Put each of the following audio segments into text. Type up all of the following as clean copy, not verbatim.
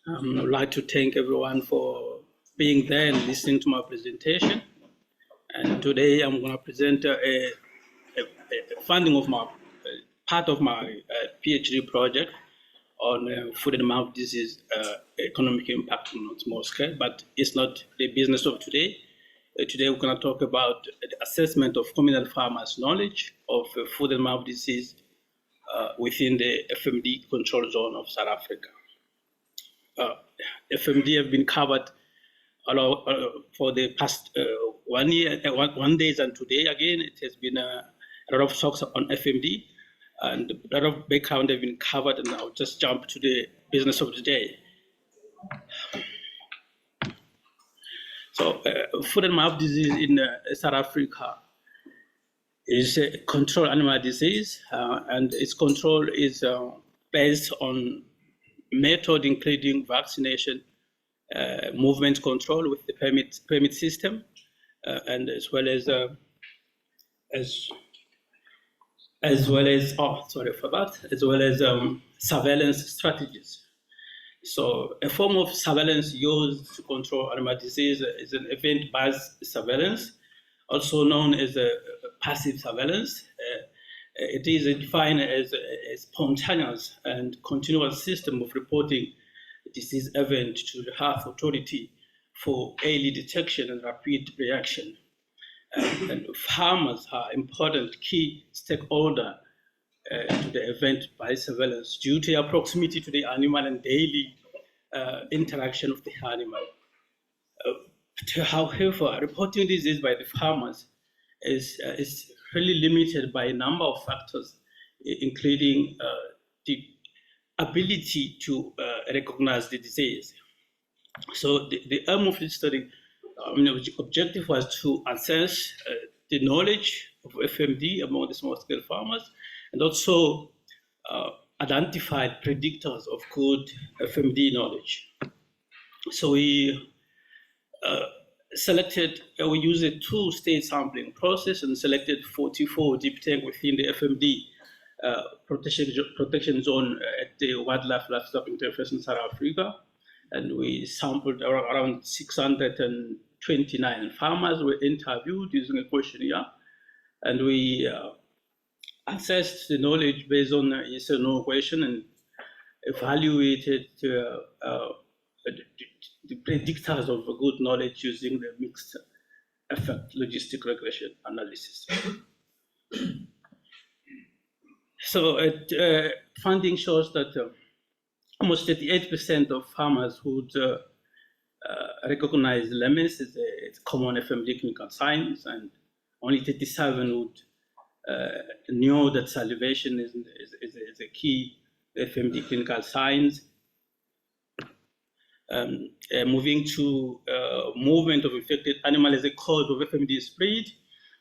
I'd like to thank everyone for being there and listening to my presentation. And today I'm going to present a funding of my part of my PhD project on foot and mouth disease economic impact on small scale, but it's not the business of today. Today we're going to talk about the assessment of communal farmers' knowledge of foot and mouth disease within the FMD control zone of South Africa. FMD have been covered for the past 1 year, 1 day and today again. It has been a lot of talks on FMD and a lot of background have been covered, and I'll just jump to the business of the day. So foot and mouth disease in South Africa is a controlled animal disease, and its control is based on method including vaccination, movement control with the permit system, and as well as surveillance strategies. So a form of surveillance used to control animal disease is an event-based surveillance, also known as a passive surveillance. It is defined as a spontaneous and continuous system of reporting disease event to the health authority for early detection and rapid reaction. And farmers are important key stakeholder to the event by surveillance due to their proximity to the animal and daily interaction of the animal. However, reporting disease by the farmers is really limited by a number of factors, including the ability to recognize the disease. So the aim of this study, objective was to assess the knowledge of FMD among the small-scale farmers, and also identify predictors of good FMD knowledge. So we we used a two-stage sampling process and selected 44 deep tank within the FMD protection zone at the Wildlife Livestock Interface in South Africa. And we sampled around 629 farmers were interviewed using a questionnaire. And we assessed the knowledge based on a yes or no question and evaluated the predictors of a good knowledge using the mixed effect logistic regression analysis. So funding shows that almost 38% of farmers would recognize lemons as a common FMD clinical signs, and only 37 would know that salivation is a key FMD clinical signs. Moving to movement of infected animal as a cause of FMD spread,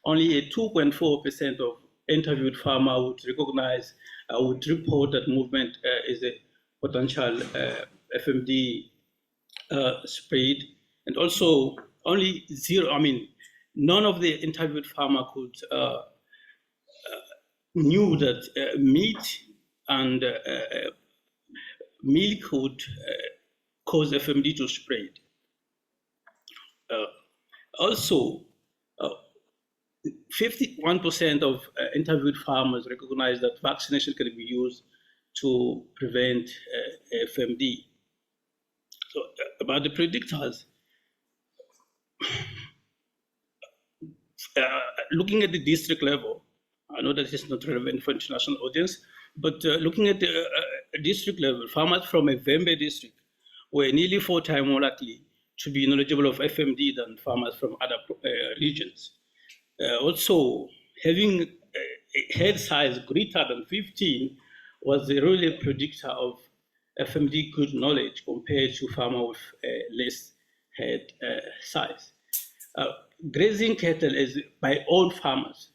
only a 2.4% of interviewed farmer would recognize, would report that movement is a potential FMD spread, and also only none of the interviewed farmer could knew that meat and milk would cause FMD to spread. Also, 51% of interviewed farmers recognize that vaccination can be used to prevent FMD. So about the predictors, looking at the district level, I know that it's not relevant for international audience, but looking at the district level, farmers from a Vembe district were nearly 4 times more likely to be knowledgeable of FMD than farmers from other regions. Also, having a head size greater than 15 was a really predictor of FMD good knowledge compared to farmer with less head size. Grazing cattle is by all farmers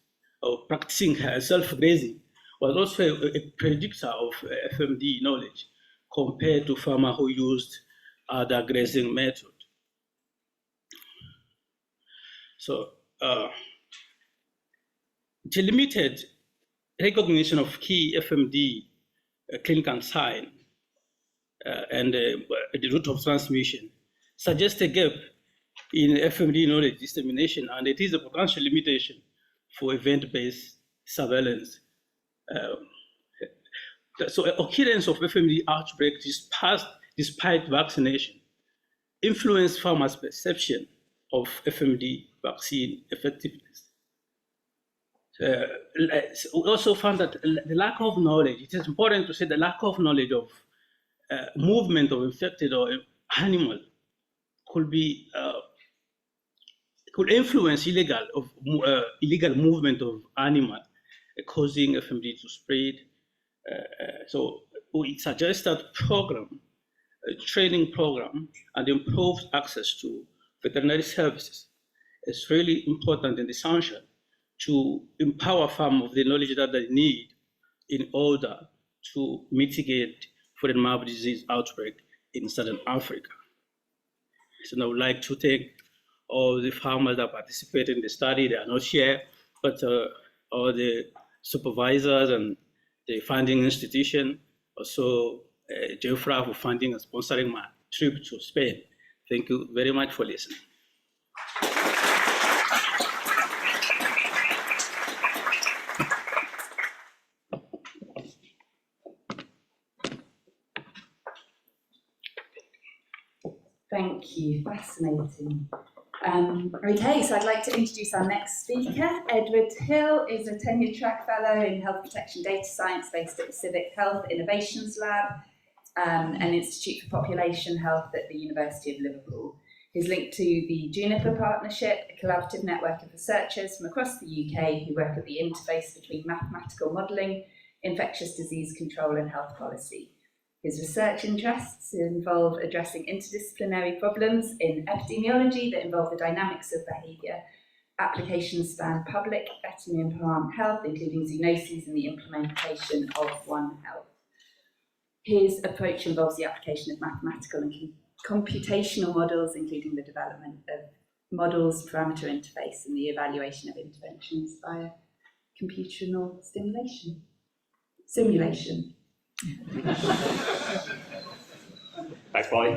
practicing self-grazing was also a predictor of FMD knowledge compared to farmer who used other grazing method. So the limited recognition of key FMD clinical sign and the route of transmission suggests a gap in FMD knowledge dissemination, and it is a potential limitation for event-based surveillance. So occurrence of FMD outbreak despite vaccination influence farmers' perception of FMD vaccine effectiveness. We also found that the lack of knowledge, it is important to say the lack of knowledge of movement of infected or animal could be could influence illegal movement of animal, causing FMD to spread. So we suggest that program, a training program, and improved access to veterinary services is really important and essential to empower farmers with the knowledge that they need in order to mitigate foot-and-mouth disease outbreak in Southern Africa. So I would like to thank all the farmers that participated in the study. They are not here, but all the supervisors and the funding institution, also JFRA for funding and sponsoring my trip to Spain. Thank you very much for listening. Thank you, fascinating. Okay, so I'd like to introduce our next speaker. Edward Hill is a tenured track fellow in health protection data science based at the Civic Health Innovations Lab, an Institute for Population Health at the University of Liverpool. He's linked to the Juniper Partnership, a collaborative network of researchers from across the UK who work at the interface between mathematical modelling, infectious disease control and health policy. His research interests involve addressing interdisciplinary problems in epidemiology that involve the dynamics of behaviour. Applications span public, veterinary and plant health, including zoonoses and the implementation of One Health. His approach involves the application of mathematical and computational models, including the development of models, parameter interface, and the evaluation of interventions via computational simulation. Thanks, Polly.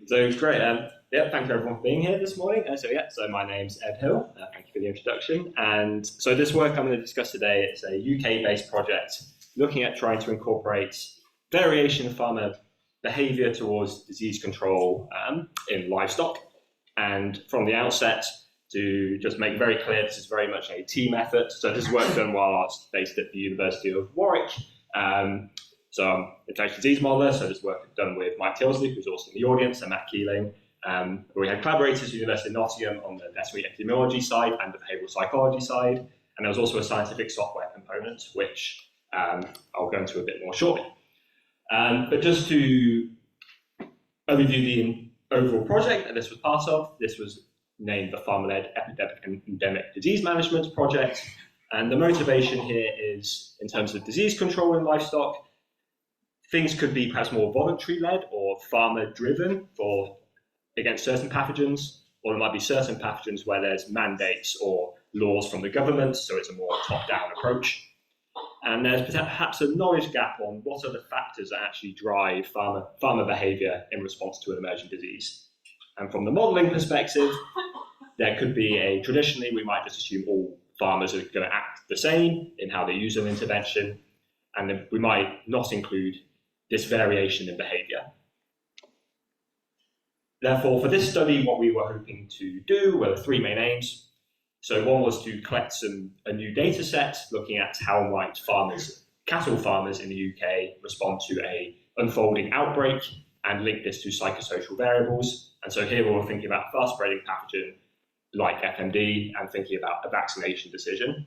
So great. Thank you everyone for being here this morning. So my name's Ed Hill. Thank you for the introduction. And so this work I'm going to discuss today, it's a UK-based project looking at trying to incorporate variation of farmer behaviour towards disease control in livestock. And from the outset, to just make very clear, this is very much a team effort. So this work done while I was based at the University of Warwick. So I'm an infectious disease modeller, so this work is done with Mike Tilsley, who's also in the audience, and Matt Keeling. We had collaborators at the University of Nottingham on the veterinary epidemiology side and the behavioural psychology side. And there was also a scientific software component, which I'll go into a bit more shortly. But just to overview the overall project that this was part of, this was named the Farmer-Led Epidemic and Endemic Disease Management Project. And the motivation here is, in terms of disease control in livestock, things could be perhaps more voluntary-led or farmer-driven against certain pathogens, or there might be certain pathogens where there's mandates or laws from the government, so it's a more top-down approach. And there's perhaps a knowledge gap on what are the factors that actually drive farmer behaviour in response to an emerging disease. And from the modelling perspective, there could be traditionally, we might just assume all farmers are going to act the same in how they use an intervention, and then we might not include this variation in behaviour. Therefore, for this study, what we were hoping to do were three main aims. So one was to collect a new data set, looking at how might cattle farmers in the UK respond to an unfolding outbreak and link this to psychosocial variables. And so here we were thinking about a fast-spreading pathogen like FMD and thinking about a vaccination decision.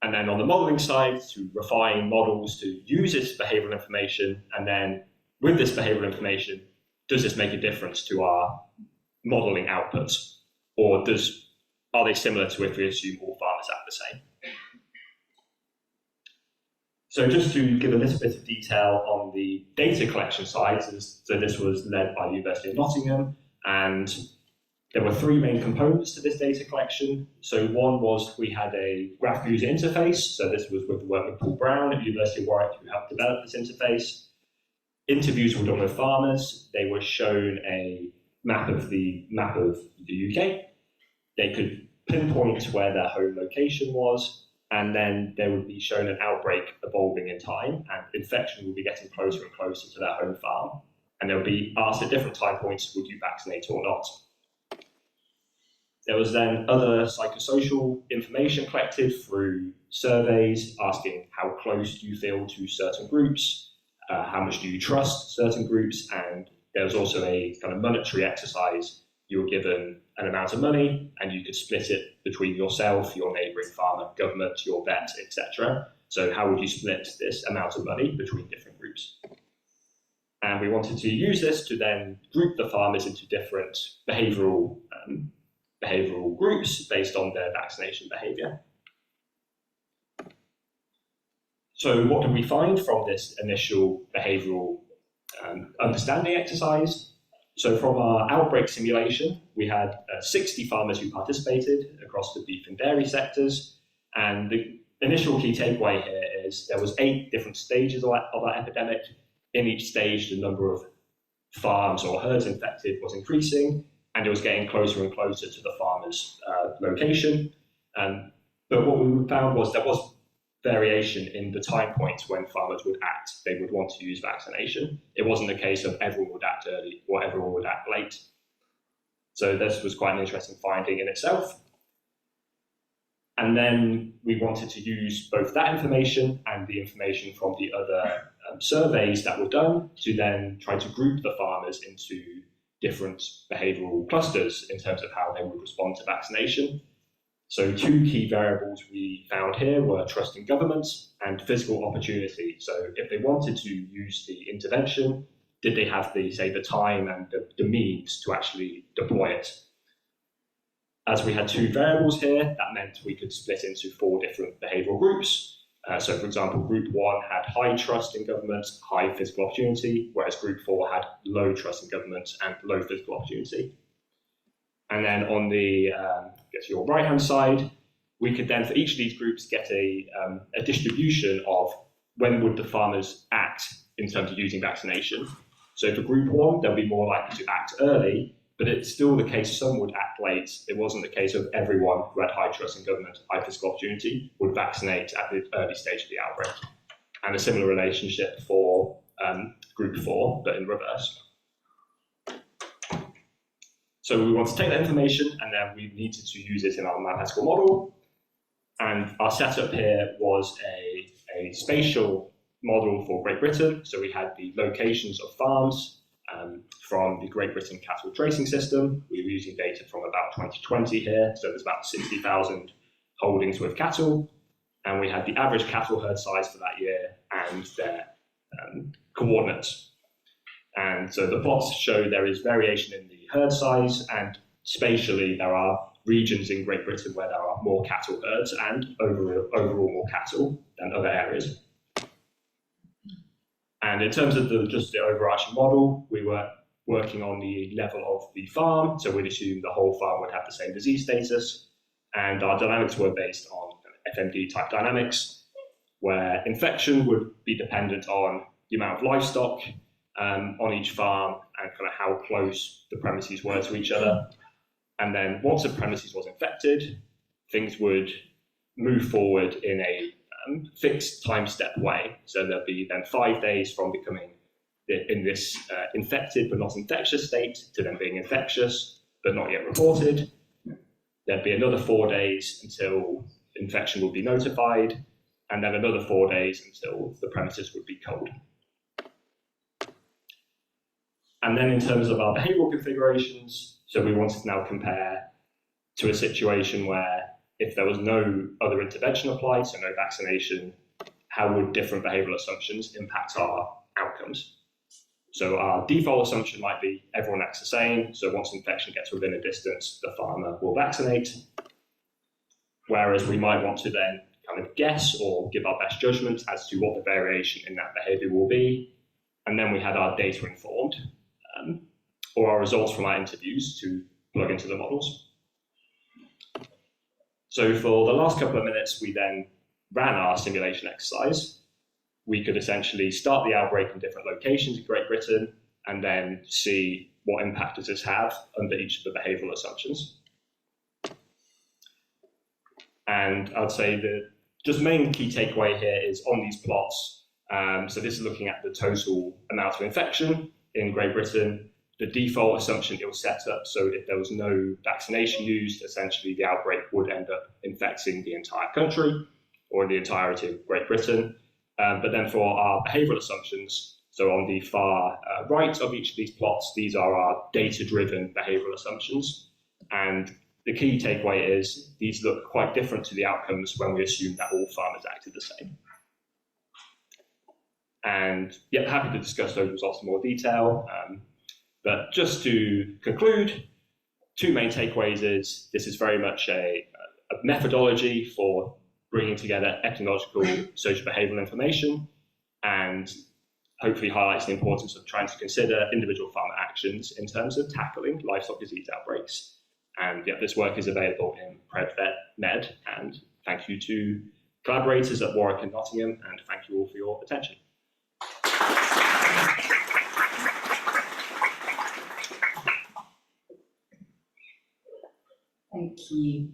And then on the modelling side, to refine models to use this behavioural information, and then with this behavioural information, does this make a difference to our modelling outputs? Or are they similar to if we assume all farmers act the same? So just to give a little bit of detail on the data collection side, so this was led by the University of Nottingham, and There were three main components to this data collection. So one was we had a graph user interface. So this was with the work with Paul Brown at University of Warwick, who helped develop this interface. Interviews were done with farmers. They were shown a map of the UK. They could pinpoint where their home location was, and then they would be shown an outbreak evolving in time, and infection would be getting closer and closer to their home farm. And they would be asked at different time points, would you vaccinate or not? There was then other psychosocial information collected through surveys asking how close do you feel to certain groups, how much do you trust certain groups, and there was also a kind of monetary exercise. You were given an amount of money and you could split it between yourself, your neighbouring farmer, government, your vet, etc. So how would you split this amount of money between different groups? And we wanted to use this to then group the farmers into different behavioural groups based on their vaccination behaviour. So what did we find from this initial behavioural understanding exercise? So from our outbreak simulation, we had 60 farmers who participated across the beef and dairy sectors. And the initial key takeaway here is there was 8 different stages of that epidemic. In each stage, the number of farms or herds infected was increasing, and it was getting closer and closer to the farmer's location. But what we found was there was variation in the time points when farmers would act. They would want to use vaccination. It wasn't a case of everyone would act early or everyone would act late. So this was quite an interesting finding in itself. And then we wanted to use both that information and the information from the other surveys that were done to then try to group the farmers into different behavioural clusters in terms of how they would respond to vaccination. So 2 key variables we found here were trust in government and physical opportunity. So if they wanted to use the intervention, did they have the time and the means to actually deploy it? As we had 2 variables here, that meant we could split into 4 different behavioural groups. So for example, group 1 had high trust in government, high physical opportunity, whereas group 4 had low trust in government and low physical opportunity. And then on the your right-hand side, we could then, for each of these groups, get a distribution of when would the farmers act in terms of using vaccination. So for group 1, they'll be more likely to act early, but it's still the case some would act late. It wasn't the case of everyone who had high trust in government, high physical opportunity, would vaccinate at the early stage of the outbreak. And a similar relationship for group 4, but in reverse. So we want to take that information and then we needed to use it in our mathematical model. And our setup here was a spatial model for Great Britain. So we had the locations of farms from the Great Britain cattle tracing system. We were using data from about 2020 here. So there's about 60,000 holdings with cattle. And we had the average cattle herd size for that year and their coordinates. And so the plots show there is variation in the herd size, and spatially there are regions in Great Britain where there are more cattle herds and overall more cattle than other areas. And in terms of just the overarching model, we were working on the level of the farm, so we'd assume the whole farm would have the same disease status, and our dynamics were based on FMD type dynamics, where infection would be dependent on the amount of livestock on each farm and kind of how close the premises were to each other. And then once the premises was infected, things would move forward in a fixed time step way. So there'd be then 5 days from becoming in this infected but not infectious state to then being infectious but not yet reported. There'd be another 4 days until infection would be notified, and then another 4 days until the premises would be cold. And then in terms of our behavioural configurations, so we wanted to now compare to a situation where if there was no other intervention applied, so no vaccination, how would different behavioural assumptions impact our outcomes? So our default assumption might be everyone acts the same, so once infection gets within a distance, the farmer will vaccinate. Whereas we might want to then kind of guess or give our best judgment as to what the variation in that behaviour will be. And then we had our data informed, or our results from our interviews to plug into the models. So for the last couple of minutes, we then ran our simulation exercise. We could essentially start the outbreak in different locations in Great Britain and then see what impact does this have under each of the behavioural assumptions. And I'd say the just main key takeaway here is on these plots. So this is looking at the total amount of infection in Great Britain. The default assumption it was set up so if there was no vaccination used, essentially the outbreak would end up infecting the entire country or the entirety of Great Britain. But then for our behavioural assumptions, so on the far right of each of these plots, these are our data-driven behavioural assumptions. And the key takeaway is these look quite different to the outcomes when we assume that all farmers acted the same. And yeah, happy to discuss those results in more detail. But just to conclude, two main takeaways is this is very much a methodology for bringing together ethnological, social behavioural information, and hopefully highlights the importance of trying to consider individual farmer actions in terms of tackling livestock disease outbreaks. And yeah, this work is available in PredVet.med, and thank you to collaborators at Warwick and Nottingham, and thank you all for your attention. Thank you.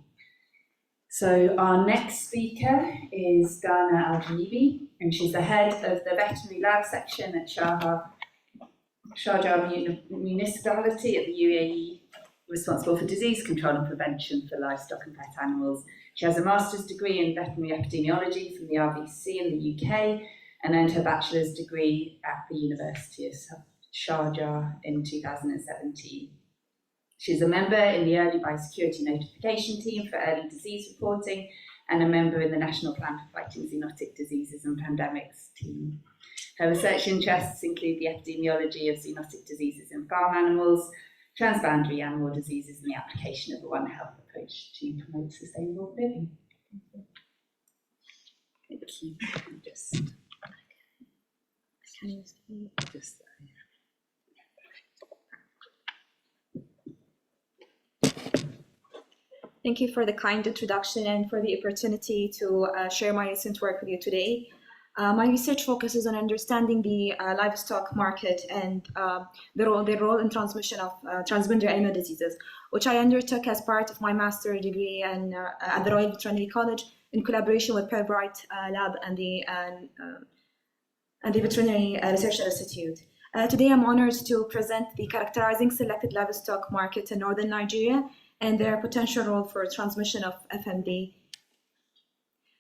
So our next speaker is Hisham Aljneibi, and she's the head of the veterinary lab section at Sharjah Municipality at the UAE, responsible for disease control and prevention for livestock and pet animals. She has a master's degree in veterinary epidemiology from the RVC in the UK and earned her bachelor's degree at the University of Sharjah in 2017. She's a member in the Early Biosecurity Notification Team for Early Disease Reporting and a member in the National Plan for Fighting Zoonotic Diseases and Pandemics team. Her research interests include the epidemiology of zoonotic diseases in farm animals, transboundary animal diseases, and the application of a One Health approach to promote sustainable living. Thank you. Thank you for the kind introduction and for the opportunity to share my recent work with you today. My research focuses on understanding the livestock market and their role in transmission of transboundary animal diseases, which I undertook as part of my master's degree at the Royal Veterinary College in collaboration with Pelbright Lab and the Veterinary Research Institute. Today I'm honored to present the Characterizing Selected Livestock Market in Northern Nigeria and their potential role for transmission of FMD.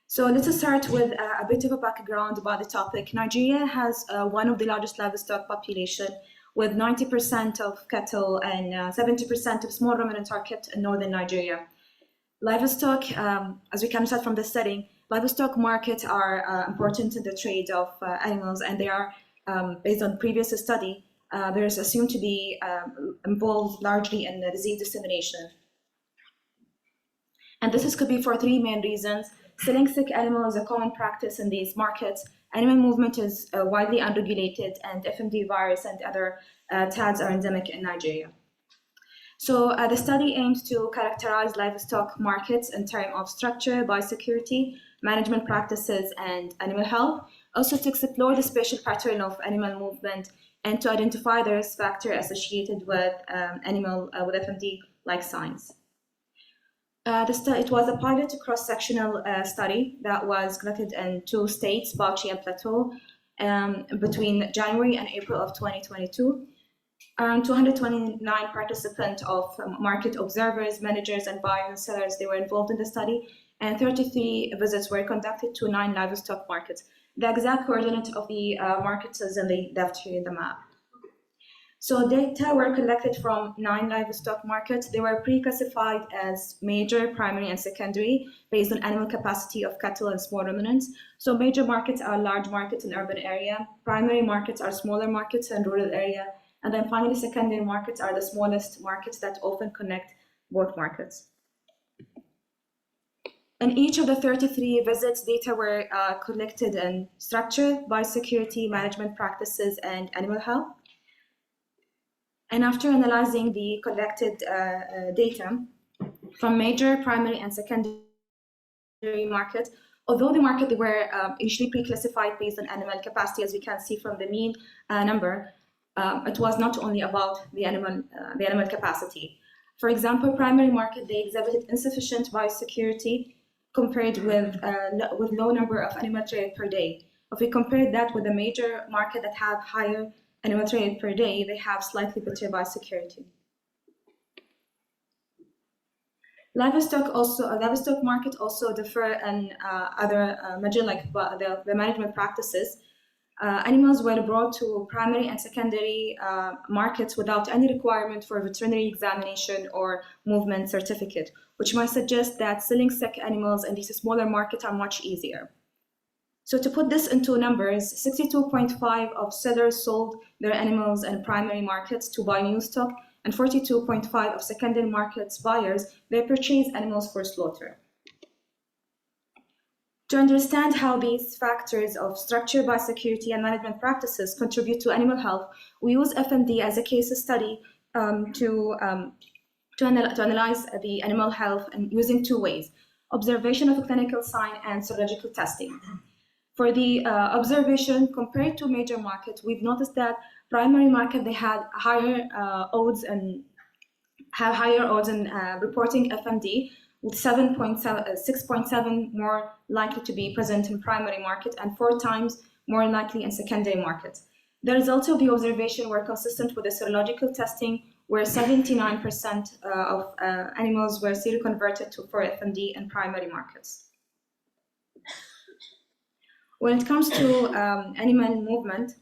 So let's start with a bit of a background about the topic. Nigeria has one of the largest livestock population, with 90% of cattle and 70% of small ruminants are kept in northern Nigeria. Livestock, as we can tell from the setting, livestock markets are important in the trade of animals, and they are, based on previous study, there is assumed to be involved largely in the disease dissemination. And this could be for three main reasons. Selling sick animals is a common practice in these markets. Animal movement is widely unregulated, and FMD virus and other TADs are endemic in Nigeria. So the study aims to characterize livestock markets in terms of structure, biosecurity, management practices, and animal health. Also to explore the spatial pattern of animal movement and to identify the risk factor associated with animal with FMD-like signs. It was a pilot cross-sectional study that was conducted in two states, Bauchi and Plateau, between January and April of 2022. 229 participants of market observers, managers, and buyers and sellers, they were involved in the study, and 33 visits were conducted to 9 livestock markets. The exact coordinate of the markets is in the left here in the map. So data were collected from 9 livestock markets. They were pre-classified as major, primary, and secondary based on animal capacity of cattle and small ruminants. So major markets are large markets in urban area. Primary markets are smaller markets in rural area. And then finally, secondary markets are the smallest markets that often connect both markets. In each of the 33 visits, data were collected in structure, biosecurity, management practices, and animal health. And after analyzing the collected data from major, primary, and secondary markets, although the market they were initially pre-classified based on animal capacity, as we can see from the mean number, it was not only about the animal capacity. For example, primary market, they exhibited insufficient biosecurity compared with low number of animal trade per day. If we compare that with a major market that have higher animal trade per day, they have slightly better biosecurity. Livestock market also differ in other measure like the management practices. Animals were brought to primary and secondary markets without any requirement for veterinary examination or movement certificate, which might suggest that selling sick animals in these smaller markets are much easier. So to put this into numbers, 62.5% of sellers sold their animals in primary markets to buy new stock, and 42.5% of secondary markets buyers, they purchase animals for slaughter. To understand how these factors of structure, biosecurity, and management practices contribute to animal health, we use FMD as a case study to analyze the animal health and using two ways: observation of a clinical sign and serological testing. For the observation, compared to major markets, we've noticed that primary market, they had higher odds and have higher odds in reporting FMD, with 6.7 more likely to be present in primary market and 4 times more likely in secondary markets. The results of the observation were consistent with the serological testing, where 79% of animals were seroconverted for FMD in primary markets. When it comes to animal movement,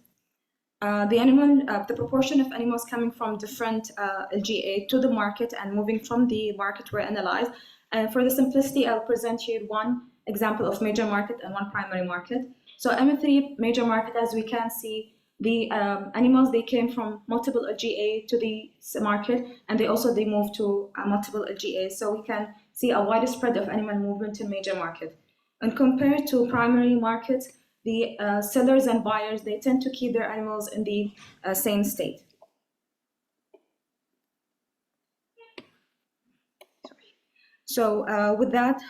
the proportion of animals coming from different LGA to the market and moving from the market were analyzed. And for the simplicity, I'll present here one example of major market and one primary market. So M3 major market, as we can see, the animals, they came from multiple LGA to the market, and they moved to multiple LGA. So we can see a wider spread of animal movement in major market. And compared to primary markets, the sellers and buyers, they tend to keep their animals in the same state. So with what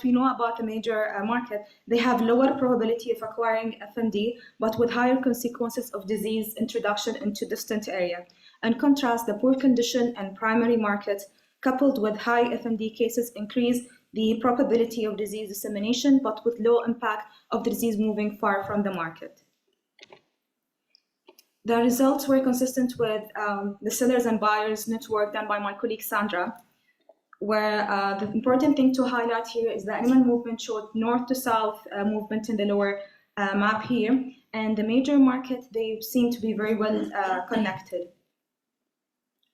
we know about the major market, they have lower probability of acquiring FMD, but with higher consequences of disease introduction into distant area. In contrast, the poor condition and primary markets, coupled with high FMD cases, increase the probability of disease dissemination, but with low impact of the disease moving far from the market. The results were consistent with the sellers and buyers network done by my colleague Sandra, where the important thing to highlight here is the animal movement showed north to south movement in the lower map here, and the major market, they seem to be very well connected,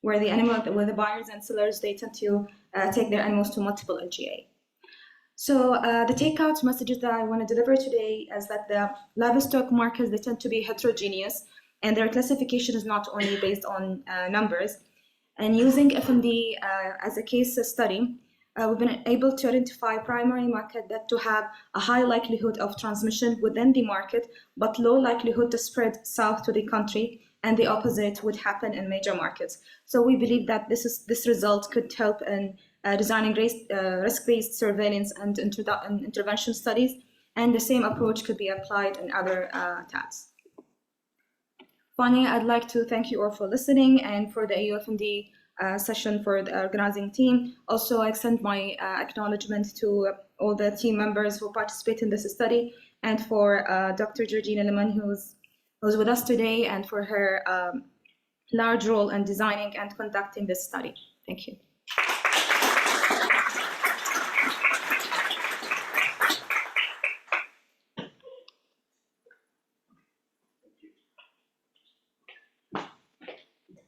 where the buyers and sellers, they tend to take their animals to multiple LGA. So the takeout messages that I want to deliver today is that the livestock markets, they tend to be heterogeneous, and their classification is not only based on numbers. And using FMD as a case study, we've been able to identify primary market that to have a high likelihood of transmission within the market, but low likelihood to spread south to the country, and the opposite would happen in major markets. So we believe that this result could help in designing risk-based surveillance and intervention studies, and the same approach could be applied in other TADs. Finally, I'd like to thank you all for listening and for the AUFMD session for the organizing team. Also, I extend my acknowledgement to all the team members who participate in this study, and for Dr. Georgina Leman, who's with us today, and for her large role in designing and conducting this study. Thank you.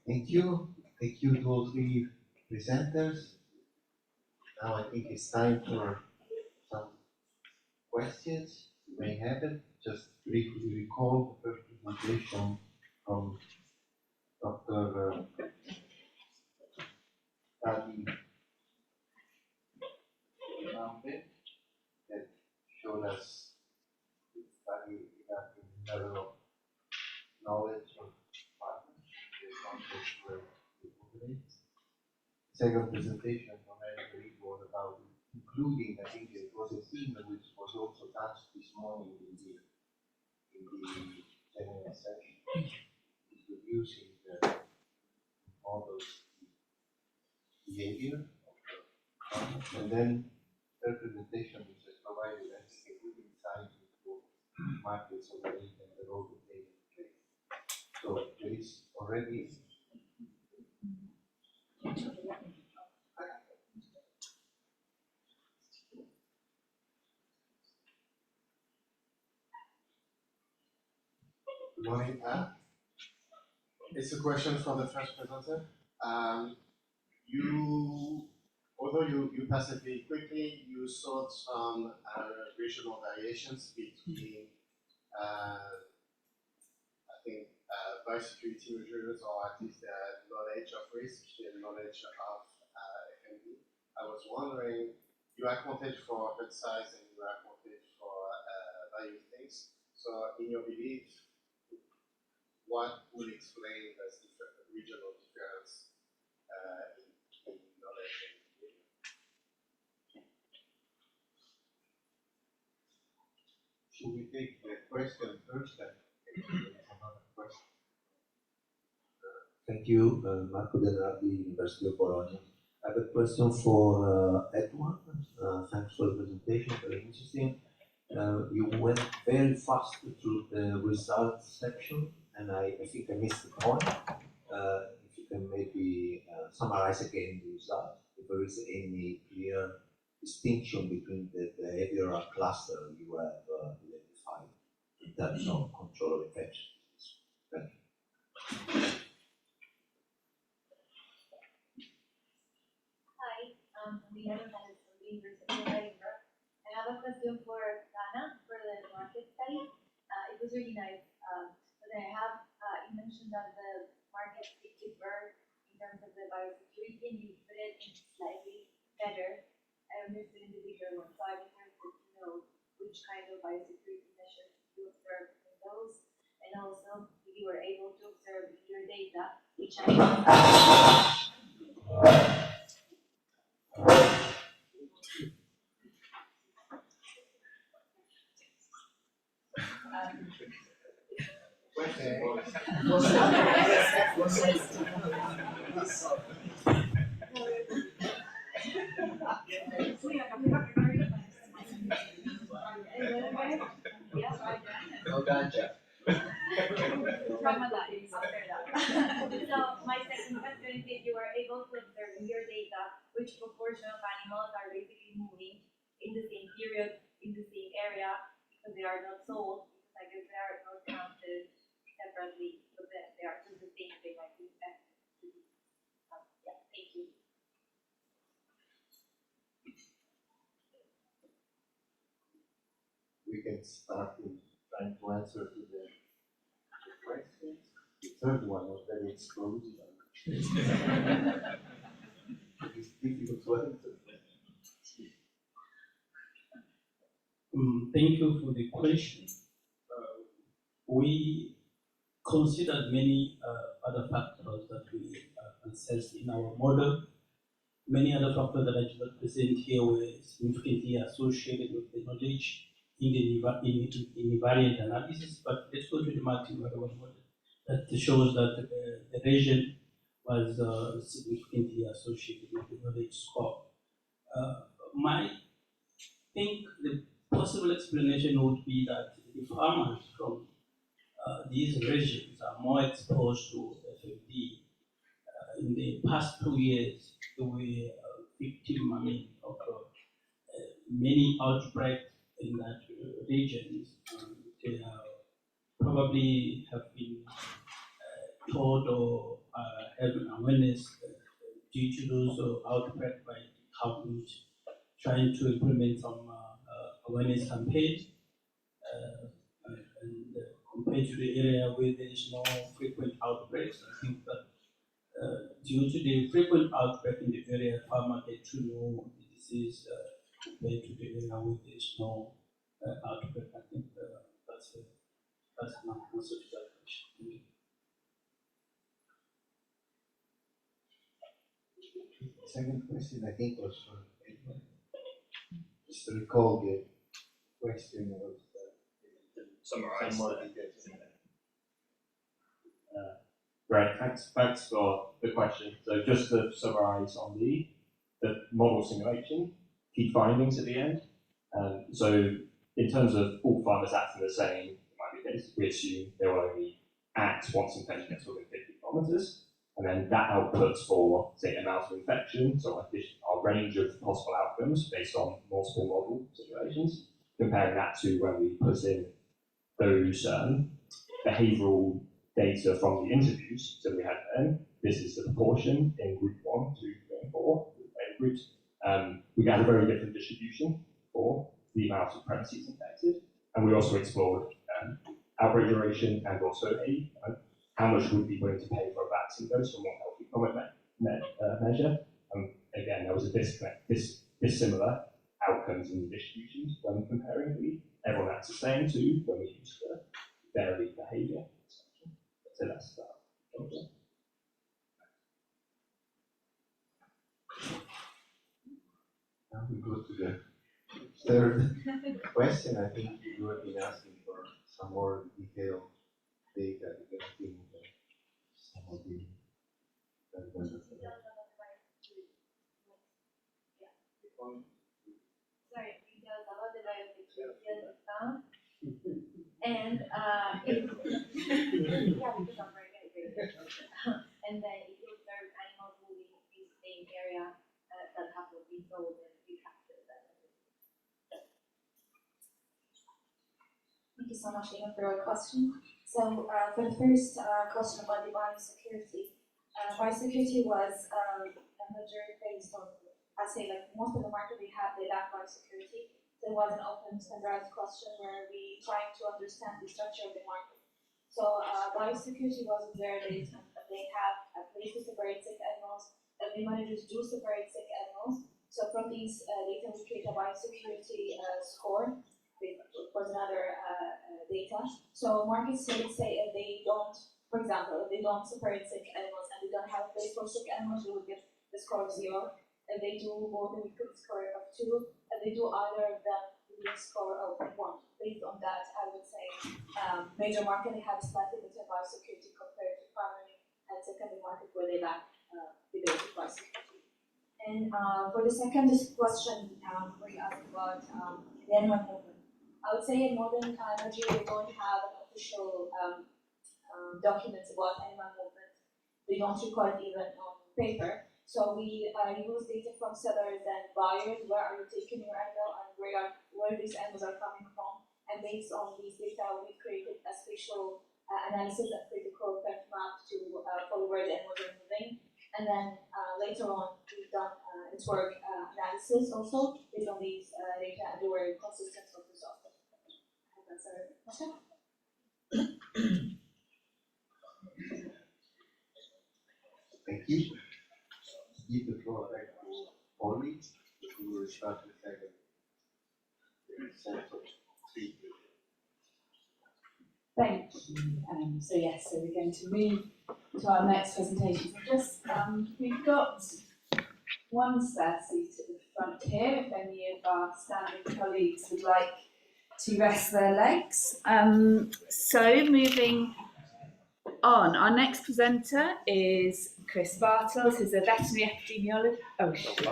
Thank you. Thank you to all three presenters. Now I think it's time for some questions. You may have it. Just briefly recall the first presentation from Dr. Daddy Kibambe that showed us the study regarding the level of knowledge of partners based on Second presentation from Eric was about including, I think it was a theme which was also touched this morning in the general session, introducing the models behaviour, and then third presentation which has provided, I think, a good insight into markets operate and the role that they play. So there is already Good morning. It's a question for the first presenter. Although you passed it very quickly, you saw some regional variations between, I think, biosecurity measures, or at least knowledge of risk and knowledge of FMD. I was wondering, you accounted for herd size and you accounted for various things. So, in your belief, what would explain this regional difference in knowledge and behavior? Should we take the question first? Another question. Thank you, Marco Denardi, University of Bologna. I have a question for Edward. Thanks for the presentation, very interesting. You went very fast through the results section, and I think I missed the point. If you can maybe summarize again the results, if there is any clear distinction between the behavioral cluster you have identified in terms of control of infections. Thank you. I have a question for Ghana for the market study. It was really nice. But I have, you mentioned that the markets differ in terms of the biosecurity, and you put it in slightly better. I understood individual ones, so I'm interested to know which kind of biosecurity measures you observed in those, and also if you were able to observe in your data which No ganja. So my second question is if you were able to observe in your data which proportion of animals are basically moving in the same period, in the same area, because they are not sold, because I guess they are not counted separately, so that they are just the same, they might be affected. Yeah, thank you. We can start with trying to answer to the questions. The third one was very explosive. It's difficult to answer. Thank you for the question. We considered many other factors that we assessed in our model. Many other factors that I did not present here were significantly associated with the knowledge in the invariant analysis, but let's go to the multi-model model that shows that the region was significantly associated with the knowledge score. My think the possible explanation would be that the farmers from these regions are more exposed to FMD. In the past 2 years, they were victim, of many outbreaks in that regions. They probably have been taught or have an awareness due to those outbreaks by the government trying to implement some awareness campaigns. And compared to the area where there is no frequent outbreaks, I think that due to the frequent outbreak in the area, farmers get to know the disease compared to the area where there is no outbreak. I think that's my answer to that question. second question, I think, was for Edward. Just to recall the question was Summarize. some more details. Great, thanks for the question. So just to summarise on the model simulation, key findings at the end. So in terms of all farmers acting the same, it might be case we assume they will only act once infection gets within 50 kilometres, and then that outputs for, say, amount of infection, so our range of possible outcomes based on multiple model simulations, comparing that to when we put in those behavioural data from the interviews that we had then. This is the proportion in group 1, 2, 3, and 4, groups. We got a very different distribution for the amount of premises infected, and we also explored outbreak duration and also how much would be willing to pay for a vaccine dose from one health economic measure. Again, there was a dissimilar outcomes in the distributions when comparing everyone acts the same to when we use the varied behaviour. So that's that. Okay. Now we go to the third question. I think you have been asking for some more detailed data regarding some of the Sorry, details about the biosecurity as we found. And yeah, because I'm very good. And then it will serve animals moving in the same area that have to be sold and be captured. Thank you so much, Lina, for your question. So for the first question about the biosecurity, biosecurity was a measure based on, I'd say, like most of the market we have, they lack biosecurity. There was an open standardized question where we tried to understand the structure of the market. So biosecurity was very based on that they have a place to separate sick animals, that the managers do separate sick animals. So from these data, we create a biosecurity score. Was another data. So markets say if they don't, for example, if they don't separate sick animals and they don't have a place for sick animals, they will get the score of 0. If they do both, they will get the score of 2. If they do either of them, they will get a score of 1. Based on that, I would say major market they have slightly better biosecurity compared to primary and secondary market where they lack the basic biosecurity. And for the second question, where you asked about the animal movement. I would say in modern Nigeria, we don't have an official documents about animal movement. They don't record even on paper. So we use data from sellers and buyers. Where are you taking your animal and where these animals are coming from? And based on these data, we created a spatial analysis and critical path map to follow where the animals are moving. And then later on, we've done network analysis also based on these data, and they were consistent with results. Thank you. Give the floor back to Ollie, who will start the second set of 3. Thank you. So we're going to move to our next presentation. So just we've got one spare seat at the front here. If any of our standing colleagues would like to rest their legs. So moving on, our next presenter is Chris Bartels, who's a veterinary epidemiologist. Oh shit.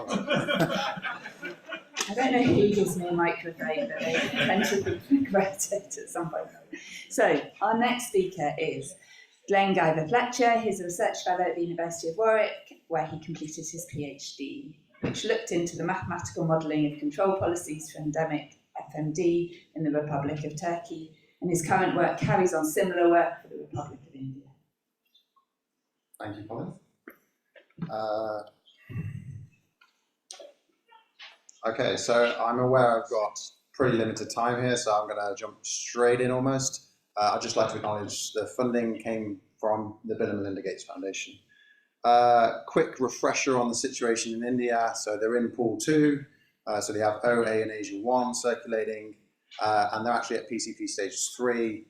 I don't know who gives me a microphone, but they tend to think about it at some point. So our next speaker is Glen Guyver-Fletcher. He's a research fellow at the University of Warwick, where he completed his PhD, which looked into the mathematical modelling of control policies for endemic FMD in the Republic of Turkey, and his current work carries on similar work for the Republic of India. Thank you, Colin. Okay, so I'm aware I've got pretty limited time here, so I'm going to jump straight in almost. I'd just like to acknowledge the funding came from the Bill and Melinda Gates Foundation. Quick refresher on the situation in India. So they're in pool 2. So they have OA and Asia 1 circulating, and they're actually at PCP stage 3.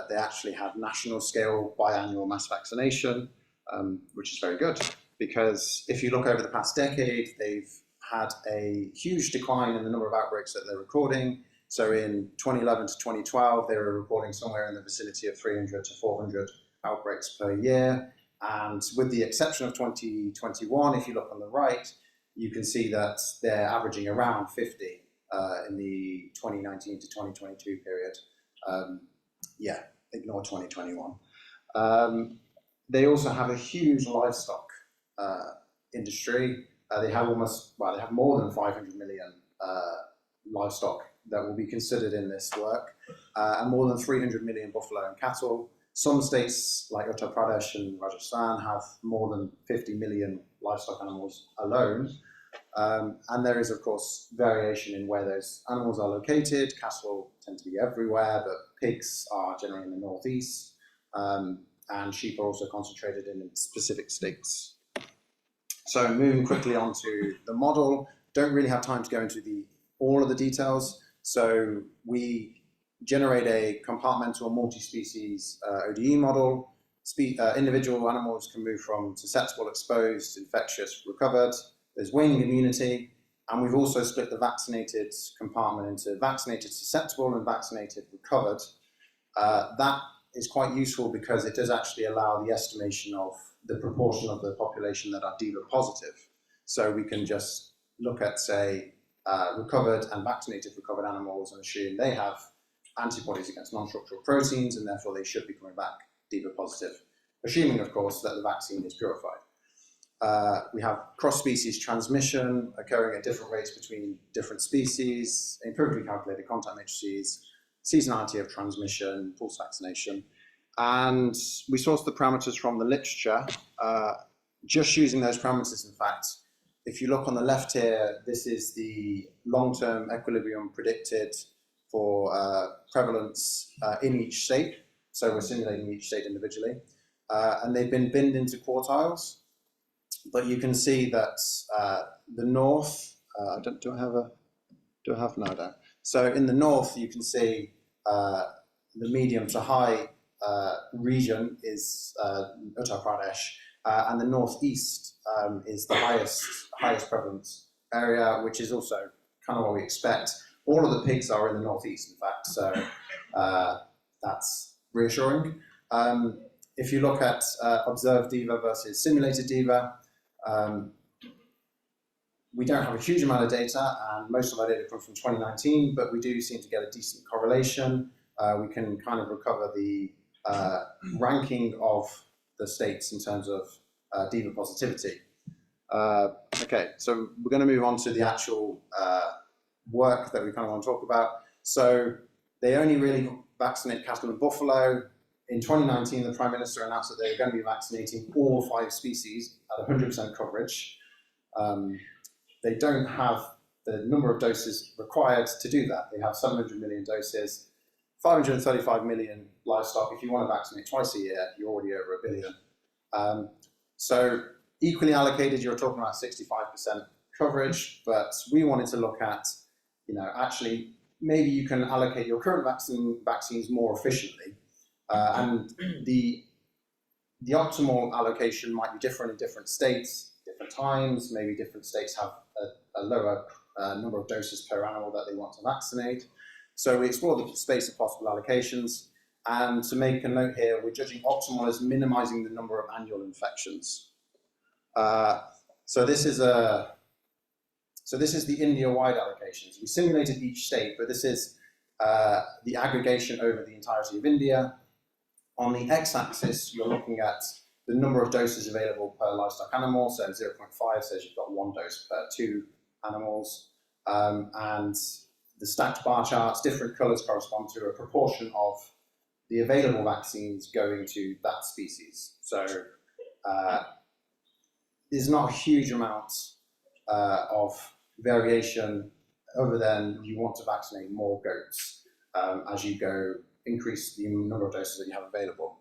They actually have national scale biannual mass vaccination, which is very good. because if you look over the past decade, they've had a huge decline in the number of outbreaks that they're recording. So in 2011 to 2012, they were reporting somewhere in the vicinity of 300 to 400 outbreaks per year. And with the exception of 2021, if you look on the right, you can see that they're averaging around 50 in the 2019 to 2022 period. Ignore 2021. They also have a huge livestock industry. They have more than 500 million livestock that will be considered in this work, and more than 300 million buffalo and cattle. Some states like Uttar Pradesh and Rajasthan have more than 50 million livestock animals alone. And there is, of course, variation in where those animals are located. Cattle tend to be everywhere, but pigs are generally in the northeast, and sheep are also concentrated in specific states. So moving quickly on to the model, don't really have time to go into all of the details. So we generate a compartmental multi-species ODE model. Individual animals can move from susceptible, exposed, infectious, recovered. There's waning immunity, and we've also split the vaccinated compartment into vaccinated, susceptible, and vaccinated, recovered. That is quite useful because it does actually allow the estimation of the proportion of the population that are DIVA positive. So we can just look at, say, recovered and vaccinated recovered animals and assume they have antibodies against non-structural proteins, and therefore they should be coming back DIVA positive, assuming, of course, that the vaccine is purified. We have cross-species transmission occurring at different rates between different species, empirically calculated contact matrices, seasonality of transmission, pulse vaccination, and we source the parameters from the literature. Just using those parameters, in fact, if you look on the left here, this is the long-term equilibrium predicted for prevalence in each state. So we're simulating each state individually, and they've been binned into quartiles. But you can see that the north, do I have no, I don't. So in the north, you can see the medium to high region is Uttar Pradesh, and the northeast is the highest prevalence area, which is also kind of what we expect. All of the pigs are in the northeast, in fact, so that's reassuring. If you look at observed DIVA versus simulated DIVA, we don't have a huge amount of data, and most of our data comes from 2019, but we do seem to get a decent correlation. We can kind of recover the ranking of the states in terms of DIVA positivity. Okay, so we're going to move on to the actual work that we kind of want to talk about. So they only really vaccinate cattle and buffalo. In 2019, the Prime Minister announced that they were going to be vaccinating all 5 species at 100% coverage. They don't have the number of doses required to do that. They have 700 million doses, 535 million livestock. If you want to vaccinate twice a year, you're already over 1 billion. So equally allocated, you're talking about 65% coverage, but we wanted to look at, actually, maybe you can allocate your current vaccines more efficiently. And the optimal allocation might be different in different states, different times. Maybe different states have a lower number of doses per animal that they want to vaccinate. So we explored the space of possible allocations. And to make a note here, we're judging optimal as minimizing the number of annual infections. So this is the India-wide allocations. We simulated each state, but this is the aggregation over the entirety of India. On the x-axis, you're looking at the number of doses available per livestock animal. So 0.5 says you've got 1 dose per 2 animals. And the stacked bar charts, different colors correspond to a proportion of the available vaccines going to that species. So there's not a huge amount of variation other than you want to vaccinate more goats as you go increase the number of doses that you have available.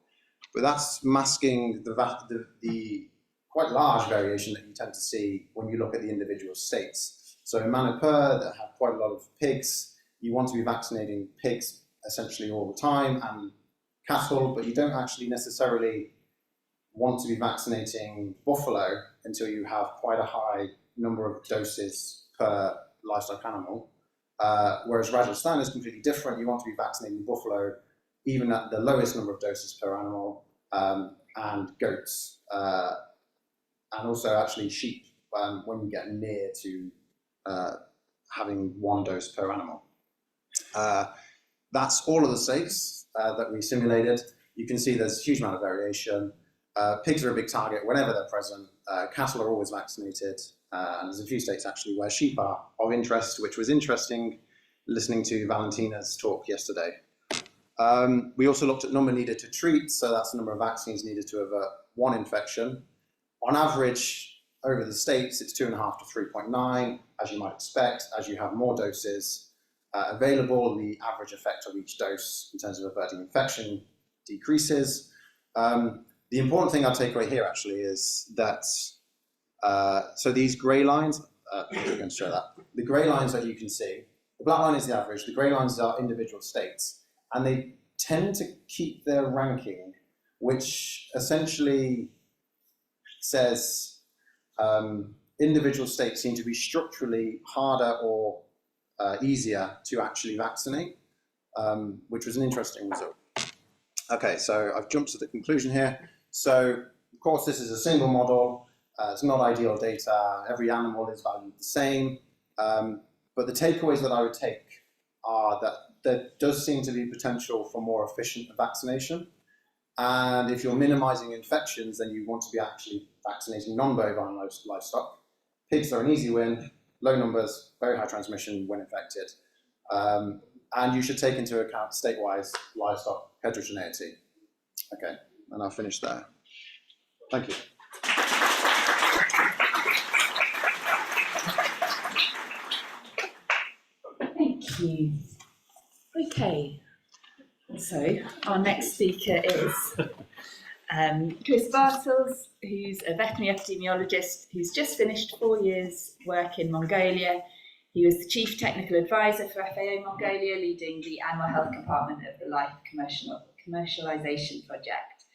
But that's masking the quite large variation that you tend to see when you look at the individual states. So in Manipur, that have quite a lot of pigs, you want to be vaccinating pigs essentially all the time and cattle, but you don't actually necessarily want to be vaccinating buffalo until you have quite a high number of doses per livestock animal, whereas Rajasthan is completely different. You want to be vaccinating buffalo even at the lowest number of doses per animal, and goats, and also actually sheep when you get near to having 1 dose per animal. That's all of the states that we simulated. You can see there's a huge amount of variation. Pigs are a big target whenever they're present. Cattle are always vaccinated. And there's a few states actually where sheep are of interest, which was interesting listening to Valentina's talk yesterday. We also looked at number needed to treat, so that's the number of vaccines needed to avert 1 infection. On average, over the states, it's 2.5 to 3.9, as you might expect. As you have more doses available, the average effect of each dose in terms of averting infection decreases. The important thing I'll take away here actually is that, so these grey lines, I'm going to show that. The grey lines that you can see, the black line is the average, the grey lines are individual states, and they tend to keep their ranking, which essentially says individual states seem to be structurally harder or easier to actually vaccinate, which was an interesting result. Okay, so I've jumped to the conclusion here. So, of course, this is a single model. It's not ideal data. Every animal is valued the same. But the takeaways that I would take are that there does seem to be potential for more efficient vaccination. And if you're minimizing infections, then you want to be actually vaccinating non-bovine livestock. Pigs are an easy win, low numbers, very high transmission when infected. And you should take into account statewide livestock heterogeneity. Okay, and I'll finish there. Thank you. Thank you. Okay, so our next speaker is Chris Bartels, who's a veterinary epidemiologist who's just finished 4 years work in Mongolia. He was the chief technical advisor for FAO Mongolia, leading the animal health compartment of the life commercialization project.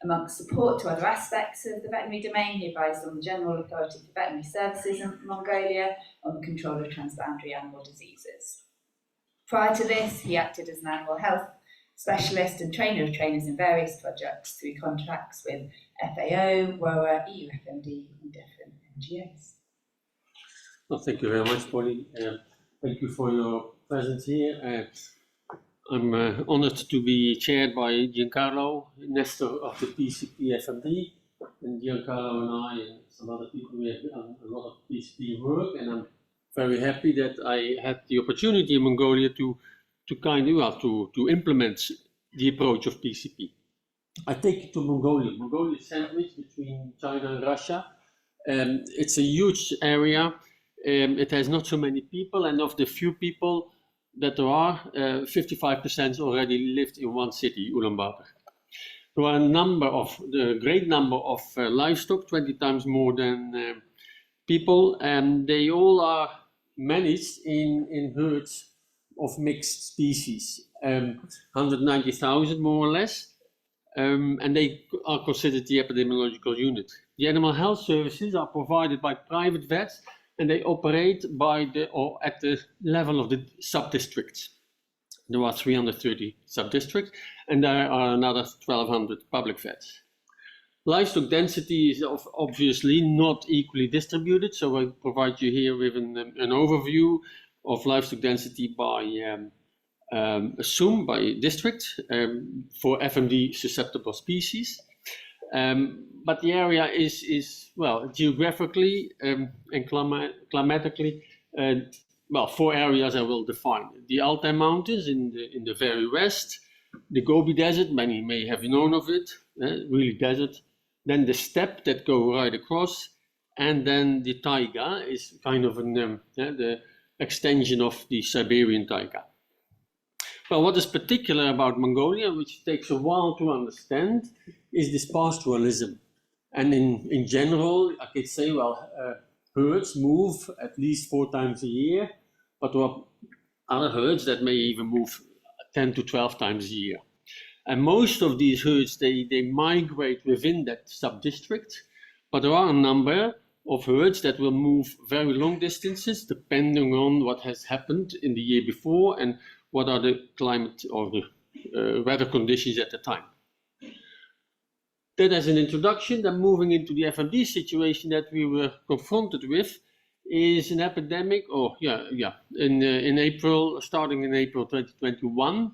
Amongst support to other aspects of the veterinary domain, he advised on the General Authority for Veterinary Services in Mongolia on the control of transboundary animal diseases. Prior to this, he acted as an animal health specialist and trainer of trainers in various projects through contracts with FAO, WOA, EUFMD and different NGOs. Well, thank you very much, Polly. Thank you for your presence here. I'm honored to be chaired by Giancarlo, Nestor of the PCP FMD. And Giancarlo and I and some other people, we have done a lot of PCP work, and I'm very happy that I had the opportunity in Mongolia to implement the approach of PCP. I take you to Mongolia. Mongolia is sandwiched between China and Russia. It's a huge area. It has not so many people, and of the few people that there are, 55% already lived in one city, Ulaanbaatar. There are a great number of livestock, 20 times more than people, and they all are managed in herds of mixed species, 190,000 more or less, and they are considered the epidemiological unit. The animal health services are provided by private vets, and they operate at the level of the sub-districts. There are 330 sub-districts, and there are another 1,200 public vets. Livestock density is obviously not equally distributed, so I provide you here with an overview of livestock density by by district for FMD susceptible species. But the area is well, geographically and climatically, 4 areas I will define. The Altai Mountains in the very west, the Gobi Desert, many may have known of it, really desert. Then the steppe that go right across, and then the taiga is kind of the extension of the Siberian taiga. Well, what is particular about Mongolia, which takes a while to understand, is this pastoralism. And in general, I could say, herds move at least 4 times a year, but there are other herds that may even move 10 to 12 times a year. And most of these herds, they migrate within that sub-district, but there are a number of herds that will move very long distances depending on what has happened in the year before and what are the climate or the weather conditions at the time. That as an introduction, then moving into the FMD situation that we were confronted with is an epidemic, in April, starting in April 2021,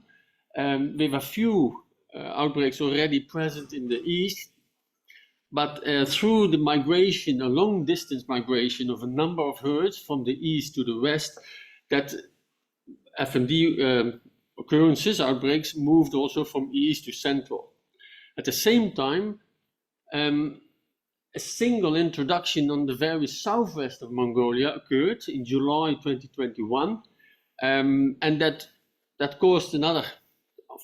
with a few outbreaks already present in the east, but through the migration, a long distance migration of a number of herds from the east to the west, that FMD occurrences, outbreaks, moved also from east to central. At the same time, a single introduction on the very southwest of Mongolia occurred in July 2021, and that caused another,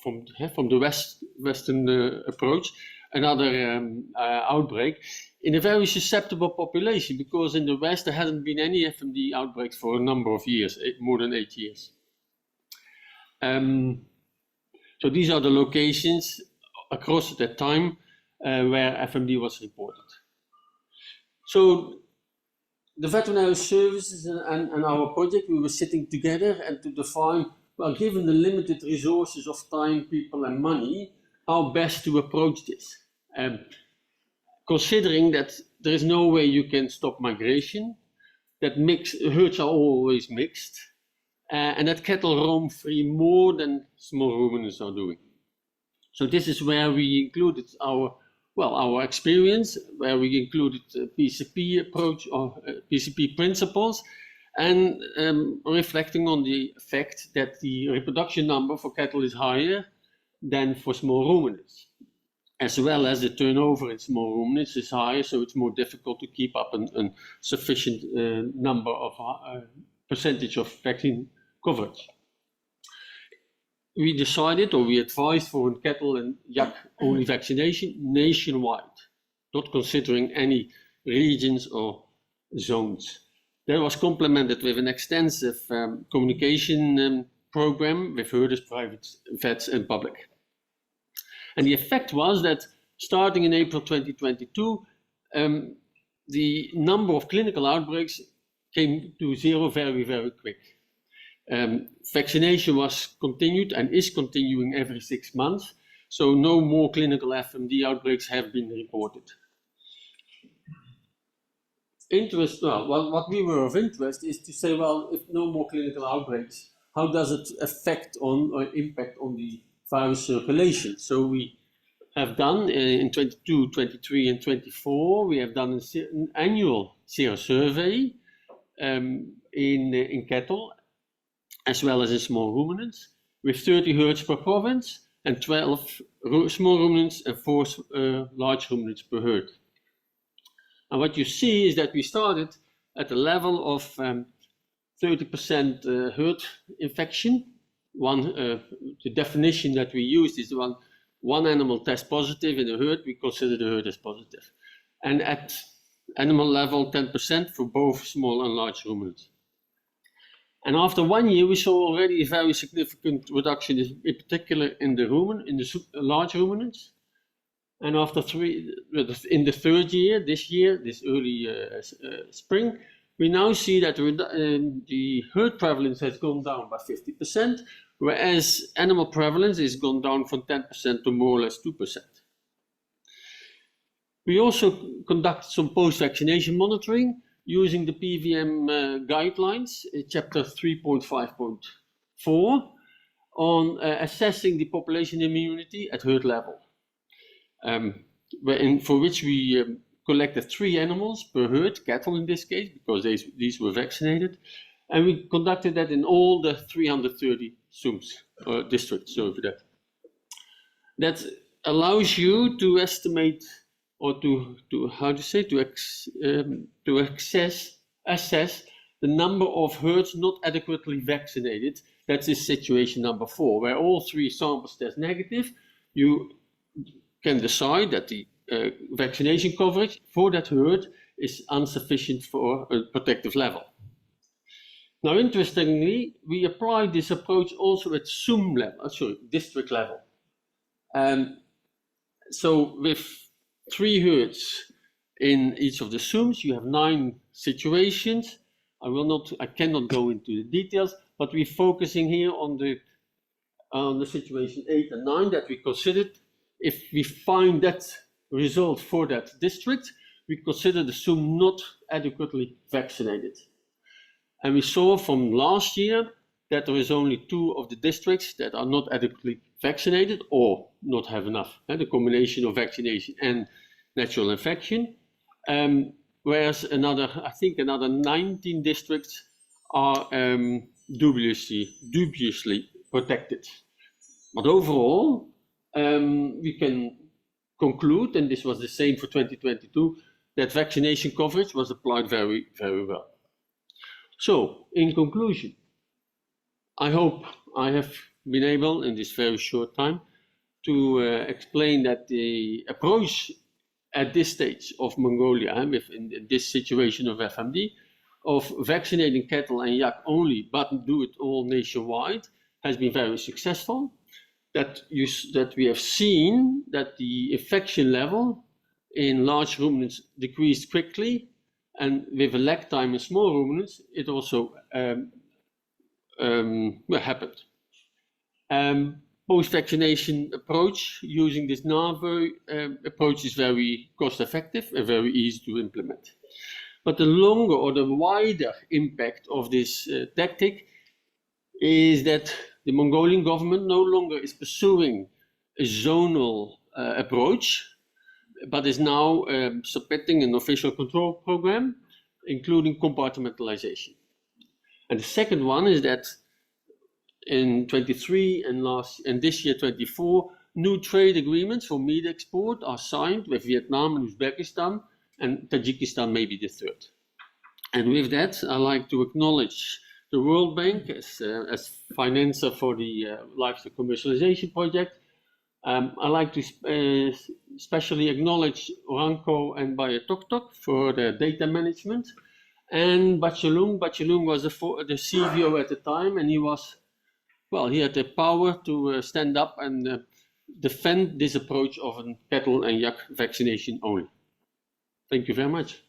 from the western approach, another outbreak in a very susceptible population, because in the west there hasn't been any FMD outbreaks for a number of years, more than 8 years. So these are the locations across that time where FMD was reported. So the veterinary services and our project, we were sitting together and to define, well, given the limited resources of time, people and money, how best to approach this. Considering that there is no way you can stop migration, that herds are always mixed, and that cattle roam free more than small ruminants are doing. So this is where we included our experience, where we included PCP approach or PCP principles, and reflecting on the fact that the reproduction number for cattle is higher than for small ruminants, as well as the turnover in small ruminants is higher, so it's more difficult to keep up a sufficient number of percentage of vaccine coverage. We decided, or we advised, for cattle and yak only vaccination nationwide, not considering any regions or zones. That was complemented with an extensive communication program with herders, private vets and public. And the effect was that starting in April 2022, the number of clinical outbreaks came to zero very, very quick. Vaccination was continued and is continuing every 6 months, so no more clinical FMD outbreaks have been reported. What we were of interest is to say, well, if no more clinical outbreaks, how does it affect on or impact on the virus circulation? So we have done in 22, 23 and 24, we have done an annual serosurvey in cattle, as well as in small ruminants, with 30 herds per province and 12 small ruminants and 4 large ruminants per herd. And what you see is that we started at a level of 30% herd infection. The definition that we used is one animal tests positive in a herd, we consider the herd as positive. And at animal level, 10% for both small and large ruminants. And after 1 year, we saw already a very significant reduction, in particular in the large ruminants. And after in the third year, this early spring, we now see that the herd prevalence has gone down by 50%, whereas animal prevalence has gone down from 10% to more or less 2%. We also conducted some post-vaccination monitoring using the PVM guidelines, chapter 3.5.4, on assessing the population immunity at herd level, for which we collected 3 animals per herd, cattle in this case, because these were vaccinated, and we conducted that in all the 330 SUMs, districts over that. That allows you to estimate, or assess the number of herds not adequately vaccinated. That's this situation number 4, where all 3 samples test negative. You can decide that the vaccination coverage for that herd is insufficient for a protective level. Now, interestingly, we applied this approach also at SUM level, district level. So with 3 herds in each of the zooms, you have 9 situations. I cannot go into the details, but we're focusing here on the situation 8 and 9 that we considered. If we find that result for that district, we consider the zoom not adequately vaccinated. And we saw from last year that there is only 2 of the districts that are not adequately vaccinated or not have enough, the combination of vaccination and natural infection. Whereas I think another 19 districts are dubiously protected. But overall, we can conclude, and this was the same for 2022, that vaccination coverage was applied very, very well. So, in conclusion, I hope I have been able, in this very short time, to explain that the approach at this stage of Mongolia, in this situation of FMD, of vaccinating cattle and yak only, but do it all nationwide, has been very successful. That we have seen that the infection level in large ruminants decreased quickly, and with a lag time in small ruminants, it also happened. Post-vaccination approach using this NAVO approach is very cost-effective and very easy to implement. But the longer or the wider impact of this tactic is that the Mongolian government no longer is pursuing a zonal approach, but is now submitting an official control program, including compartmentalization. And the second one is that in 23 and this year 24, new trade agreements for meat export are signed with Vietnam and Uzbekistan, and Tajikistan may be the third. And with that, I'd like to acknowledge the World Bank as financer for the livestock commercialization project. I'd like to especially acknowledge Oranko and Bayatoktok for their data management, and Bachelung. Bachelung was the CVO at the time, and he had the power to stand up and defend this approach of a cattle and yak vaccination only. Thank you very much.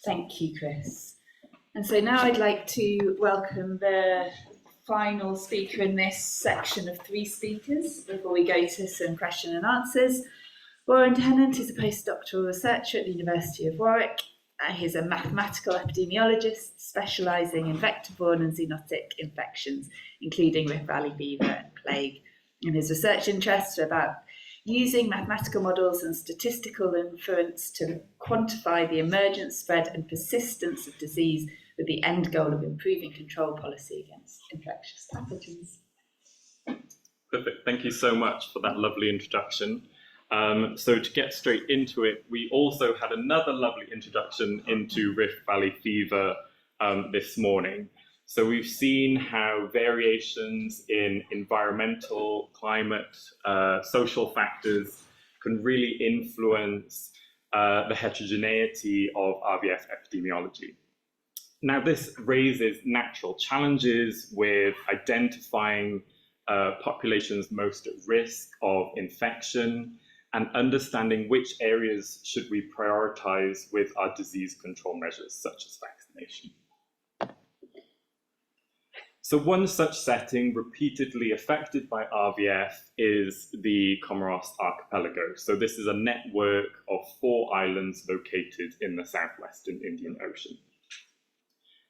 Thank you, Chris. And so now I'd like to welcome the final speaker in this section of 3 speakers before we go to some question and answers. Warren Tennant is a postdoctoral researcher at the University of Warwick. He's a mathematical epidemiologist specialising in vector-borne and zoonotic infections, including Rift Valley fever and plague. And his research interests are about using mathematical models and statistical inference to quantify the emergence, spread and persistence of disease with the end goal of improving control policy against infectious pathogens. Perfect. Thank you so much for that lovely introduction. So to get straight into it, we also had another lovely introduction into Rift Valley fever this morning. So we've seen how variations in environmental, climate, social factors can really influence the heterogeneity of RVF epidemiology. Now, this raises natural challenges with identifying populations most at risk of infection and understanding which areas should we prioritize with our disease control measures, such as vaccination. So one such setting repeatedly affected by RVF is the Comoros archipelago. So this is a network of 4 islands located in the southwestern Indian Ocean.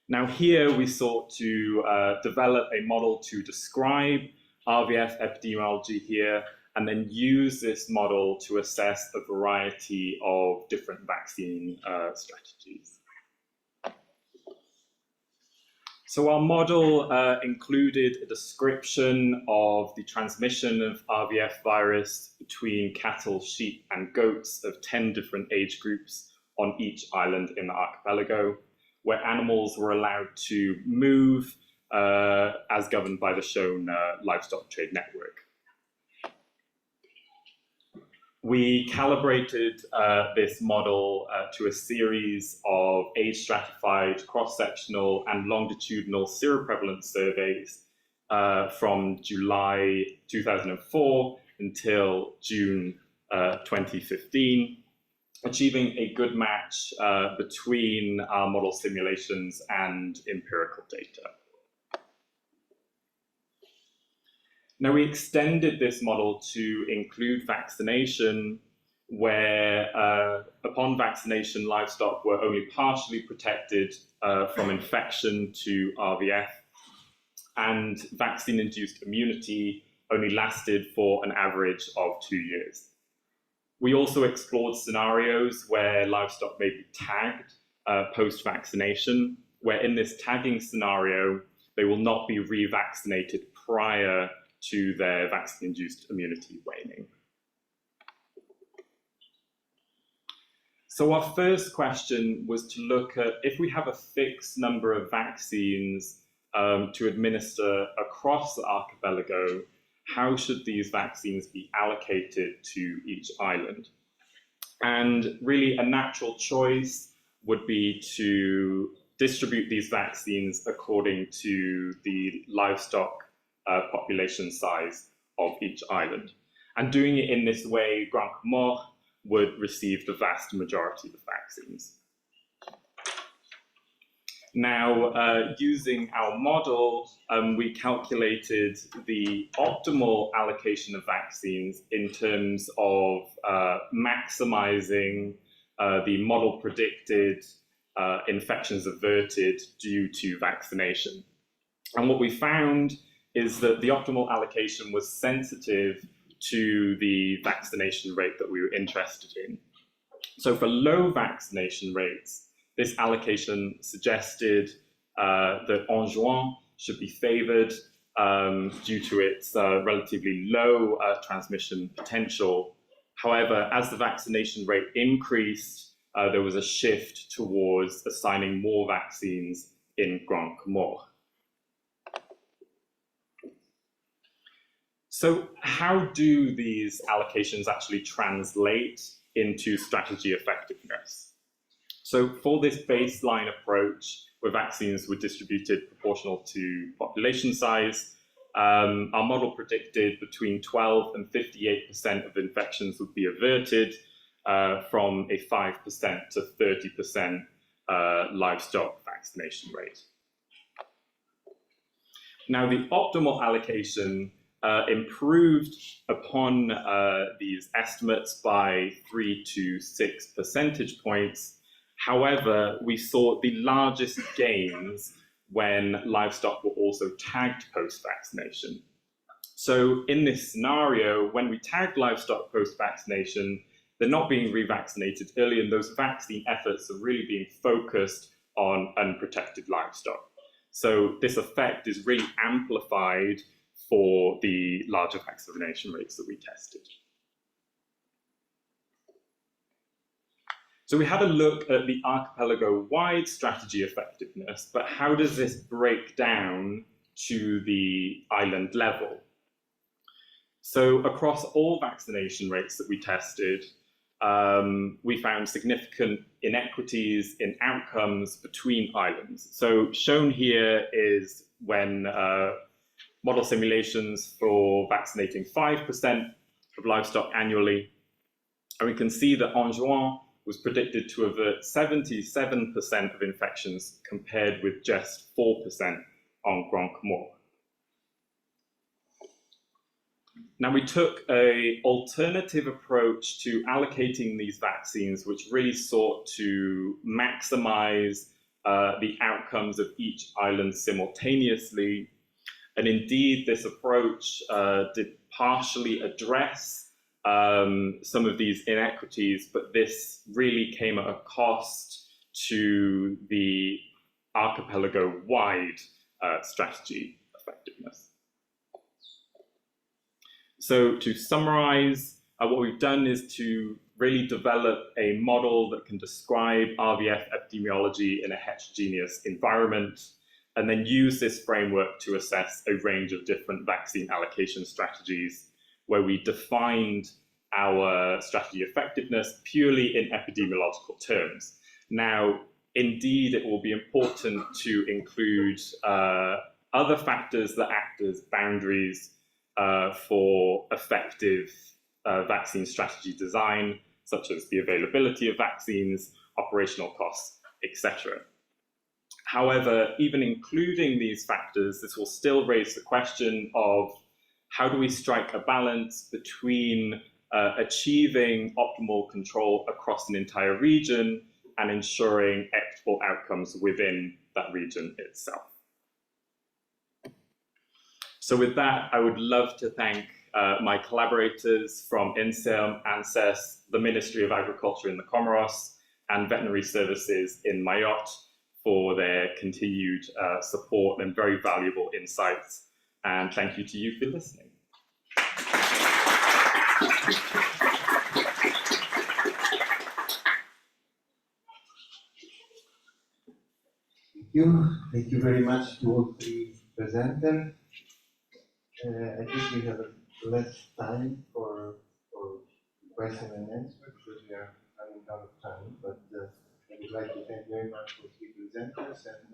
Now here we sought to develop a model to describe RVF epidemiology here, and then use this model to assess a variety of different vaccine strategies. So our model included a description of the transmission of RVF virus between cattle, sheep, and goats of 10 different age groups on each island in the archipelago, where animals were allowed to move as governed by the shown livestock trade network. We calibrated this model to a series of age-stratified, cross-sectional and longitudinal seroprevalence surveys from July 2004 until June 2015, achieving a good match between our model simulations and empirical data. Now, we extended this model to include vaccination, where upon vaccination, livestock were only partially protected from infection to RVF, and vaccine-induced immunity only lasted for an average of 2 years. We also explored scenarios where livestock may be tagged post-vaccination, where in this tagging scenario, they will not be revaccinated prior to their vaccine-induced immunity waning. So our first question was to look at, if we have a fixed number of vaccines to administer across the archipelago, how should these vaccines be allocated to each island? And really a natural choice would be to distribute these vaccines according to the livestock population size of each island. And doing it in this way, Grand Comores would receive the vast majority of the vaccines. Now, using our model, we calculated the optimal allocation of vaccines in terms of maximizing the model predicted infections averted due to vaccination. And what we found is that the optimal allocation was sensitive to the vaccination rate that we were interested in. So for low vaccination rates, this allocation suggested that Anjouan should be favored due to its relatively low transmission potential. However, as the vaccination rate increased, there was a shift towards assigning more vaccines in Grand Comores. So how do these allocations actually translate into strategy effectiveness? So for this baseline approach, where vaccines were distributed proportional to population size, our model predicted between 12 and 58% of infections would be averted from a 5% to 30% livestock vaccination rate. Now, the optimal allocation improved upon these estimates by 3 to 6 percentage points. However, we saw the largest gains when livestock were also tagged post-vaccination. So in this scenario, when we tagged livestock post-vaccination, they're not being revaccinated early, and those vaccine efforts are really being focused on unprotected livestock. So this effect is really amplified for the larger vaccination rates that we tested. So we had a look at the archipelago-wide strategy effectiveness, but how does this break down to the island level? So across all vaccination rates that we tested, we found significant inequities in outcomes between islands. So shown here is when model simulations for vaccinating 5% of livestock annually, and we can see that Anjouan was predicted to avert 77% of infections compared with just 4% on Grand Comores. Now, we took an alternative approach to allocating these vaccines, which really sought to maximize the outcomes of each island simultaneously. And indeed, this approach did partially address some of these inequities, but this really came at a cost to the archipelago-wide strategy effectiveness. So to summarize, what we've done is to really develop a model that can describe RVF epidemiology in a heterogeneous environment, and then use this framework to assess a range of different vaccine allocation strategies, where we defined our strategy effectiveness purely in epidemiological terms. Now, indeed, it will be important to include other factors that act as boundaries for effective vaccine strategy design, such as the availability of vaccines, operational costs, etc. However, even including these factors, this will still raise the question of how do we strike a balance between achieving optimal control across an entire region and ensuring equitable outcomes within that region itself. So with that, I would love to thank my collaborators from INSERM, ANSES, the Ministry of Agriculture in the Comoros, and Veterinary Services in Mayotte for their continued support and very valuable insights. And thank you to you for listening. Thank you very much to all three presenters. I think we have less time for question and answer because we are running out of time. But I would like to thank very much for three presenters, and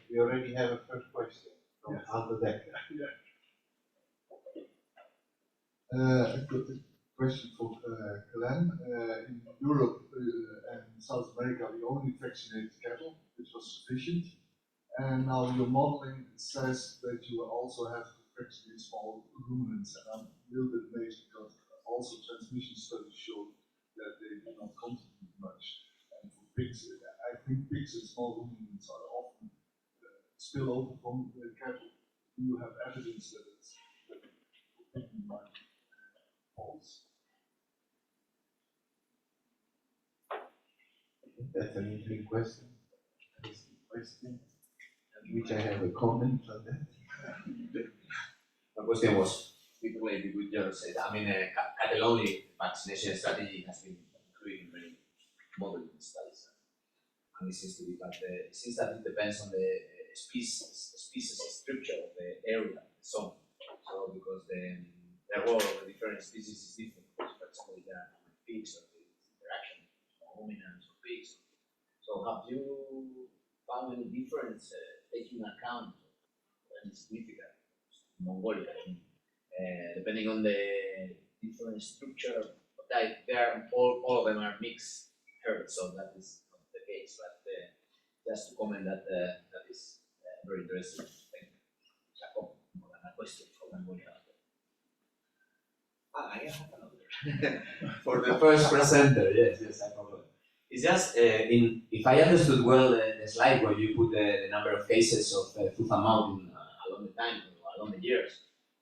we already have a first question from Aldo Decker. I've got a question for Glen. In Europe and South America, we only vaccinated cattle, which was sufficient. And now your modeling says that you also have to vaccinate small ruminants. And I'm a little bit amazed because also transmission studies show that they do not contribute much. And for pigs, I think pigs and small ruminants are often spill over from the cattle. Do you have evidence that it's false? That's an interesting question. Which I have a comment on that. My question was, if we just said, I mean, cattle-only vaccination strategy has been included in many modeling studies, and it seems to be, but it seems that it depends on the species structure of the area, the zone. So because the role of the different species is different. For example, there are pigs or the interaction of ruminants or pigs. So have you found any difference taking account of any significant Mongolia, depending on the different structure of type? All of them are mixed herds, so that is not the case. But just to comment that that is very interesting. Thank you. Jacob, more than a question for Mongolia. I have another. For the first presenter, yes, I forgot. It's just, if I understood well the slide where you put the number of cases of foot and mouth along the time, along the years,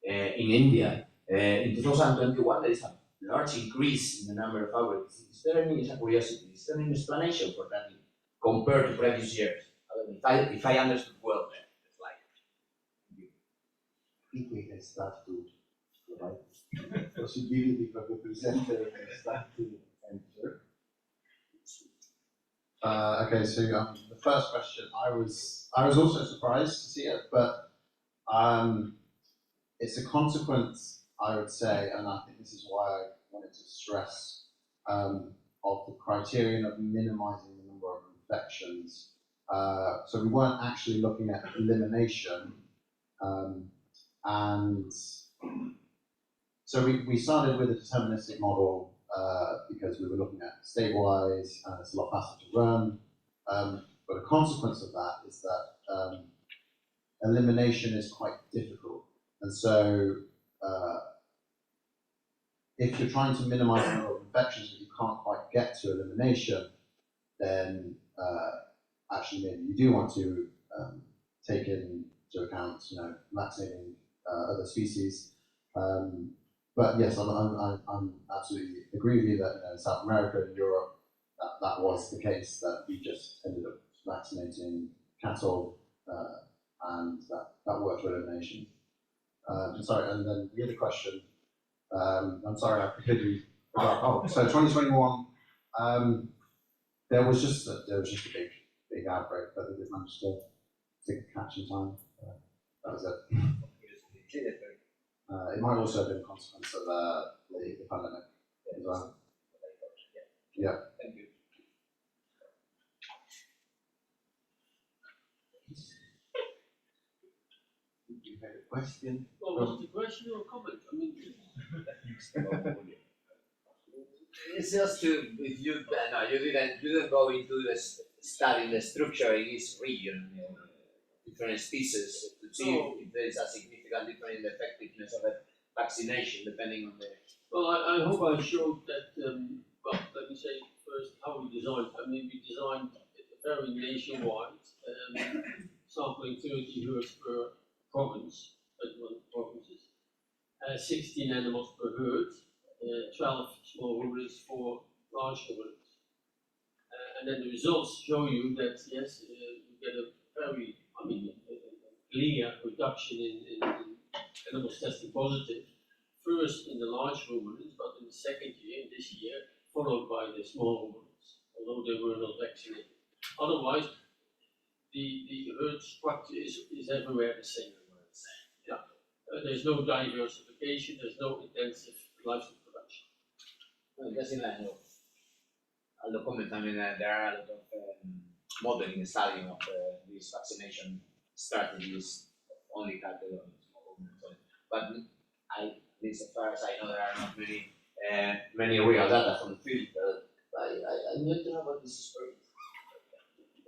in India, in 2021 there is a large increase in the number of outbreaks. Is there any, curiosity, is there any explanation for that compared to previous years? If I understood well the slide. I think we can start to provide possibility for the presenter to start to answer. Okay, so the first question, I was also surprised to see it, but it's a consequence, I would say, and I think this is why I wanted to stress of the criterion of minimizing the number of infections. So we weren't actually looking at elimination, and so we started with a deterministic model because we were looking at stabilize, and it's a lot faster to run. But a consequence of that is that elimination is quite difficult. And so if you're trying to minimize the number of infections but you can't quite get to elimination, then actually maybe you do want to take into account, vaccinating other species. But yes, I'm absolutely agree with you that in South America and Europe, that was the case, that we just ended up vaccinating cattle, and that worked for elimination. Sorry, and then the other question, I'm sorry, I completely forgot. Oh, so 2021, there was just a big outbreak, but they did manage to catch in time. That was it. It might also have been a consequence of the the parliament as well. Yeah. Thank you. You had a question? Well, what's the question or comment? I mean, It's just to, if you, no, you didn't go into the studying the structure in each region, different species, to see if there is a significant difference in the effectiveness of a vaccination depending on the. well, I hope I showed that, well, let me say first how we designed. I mean, we designed it very nationwide, sampling 30 herds per province, 21 provinces, 16 animals per herd, 12 small ruminants, 4 large ruminants. And then the results show you that, yes, you get a very, I mean, a clear reduction in animals testing positive. First in the large ruminants, but in the second year, this year, followed by the small ruminants, although they were not vaccinated. Otherwise, the herd structure is everywhere the same. Yeah. There's no diversification, there's no intensive livestock production. Well, just in line of all the comments, I mean, there are a lot of modeling and studying of these vaccination strategies, only cattle and small ruminants. But at least as far as I know, there are not many real data from the field. I'd like to know about this story.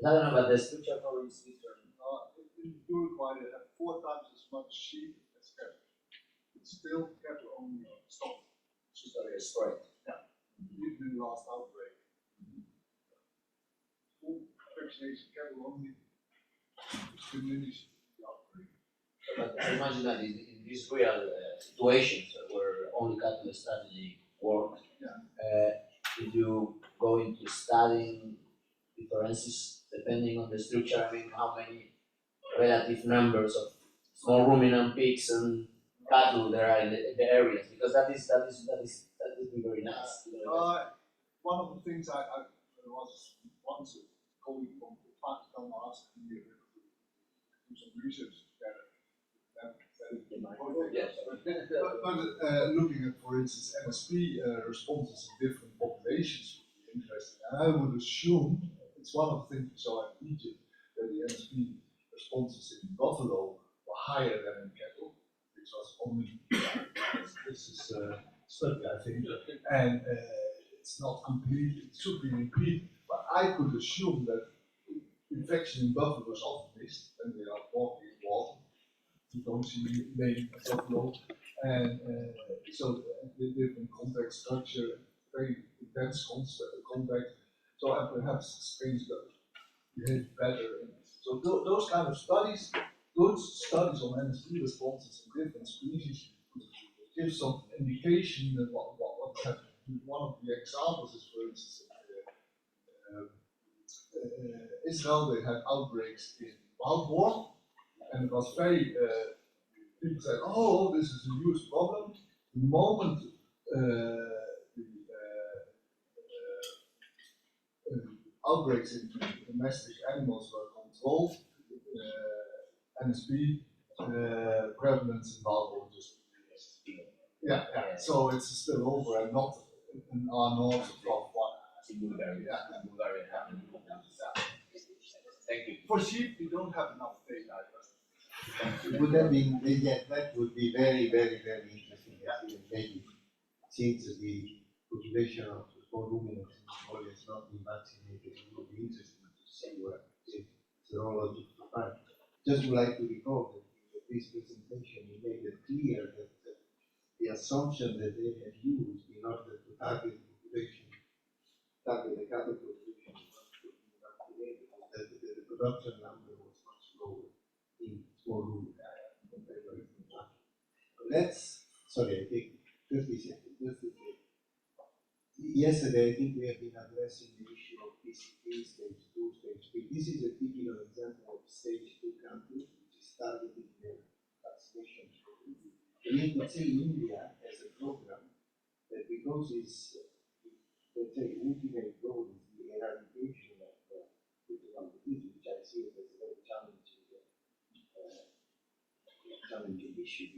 I don't know about the structure for this different. In Uruguay, they have 4 times as much sheep as cattle. It's still cattle only stock. She's very straight. Yeah. Even in the last outbreak. Full vaccination cattle only diminished the outbreak. But I imagine that in these real situations where only cattle strategy works, if you go into studying differences depending on the structure, I mean, how many relative numbers of small ruminant pigs and cattle there are in the areas, because that would be very nice. One of the things I was once a colleague from Pakistan asked me to do some research together. Yes. But looking at, for instance, MSP responses in different populations would be interesting. And I would assume it's one of the things we saw in Egypt, that the MSP responses in buffalo were higher than in cattle, which was only this is study, I think, and it's not complete. It should be repeated, but I could assume that infection in buffalo is often missed when they are walking in water. You don't see laying buffalo, and so the different contact structure, very intense contact. So I perhaps explains that behave better. So those kind of studies, good studies on MSP responses in different species, give some indication of what's happening. One of the examples is, for instance, Israel. They had outbreaks in wild boar, and it was very. People said, "Oh, this is a huge problem." The moment outbreaks in domestic animals were controlled, NSP prevalence in wild boar just decreased. Yeah. So it's still over and not an R0 of 1. Thank you. For sheep, we don't have enough data. It would have been, that would be very, very, very interesting. Maybe since the population of small ruminants in Mongolia has not been vaccinated, it would be interesting to see what the serology to find. Just would like to recall that in this presentation, we made it clear that the assumption that they had used in order to target the population, target the cattle population, was to be vaccinated, that the reproduction number was much lower in small ruminants compared to let's, sorry, I think 30 seconds, just to say. Yesterday, I think we have been addressing the issue of PCP, stage 2, stage 3. This is a typical example of stage 2 countries, which is targeting their vaccination program. We could say India has a program that, because its, let's say, ultimate goal is the eradication of critical disease, which I see as a very challenging issue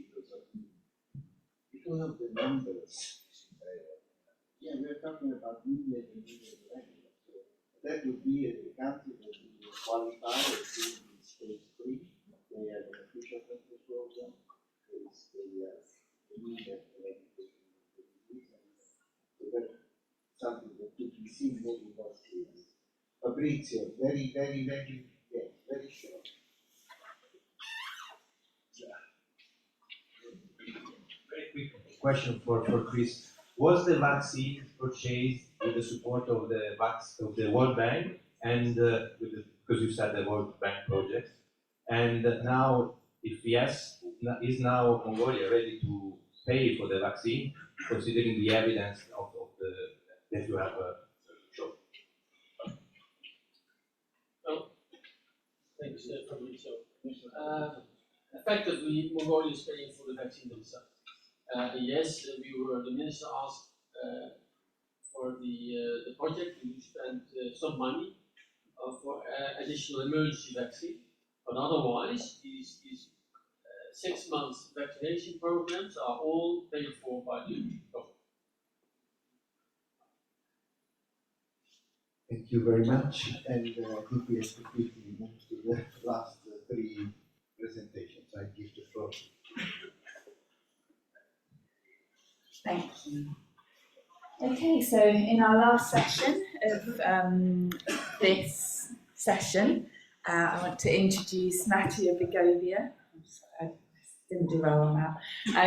because of the numbers Yeah, we're talking about media and media language. That would be a country that will qualify as being in stage 3. They have an official country program. They need that education. So that's something that could be seen maybe more clearly. Fabrizio, very short. Very quick question for Chris. Was the vaccine purchased with the support of the World Bank and because you said the World Bank project? And now, if yes, is now Mongolia ready to pay for the vaccine, considering the evidence that you have shown? Well, thanks, Fabrizio. Effectively, Mongolia is paying for the vaccine themselves. Yes, the minister asked for the project to spend some money for additional emergency vaccine, but otherwise, these 6 months vaccination programs are all paid for by the government. Thank you very much. And I think we have to quickly move to the last 3 presentations. I give the floor. Thank you. Okay, so in our last session of this session, I want to introduce Mattia Begovoeva. I'm sorry, I didn't do well on that.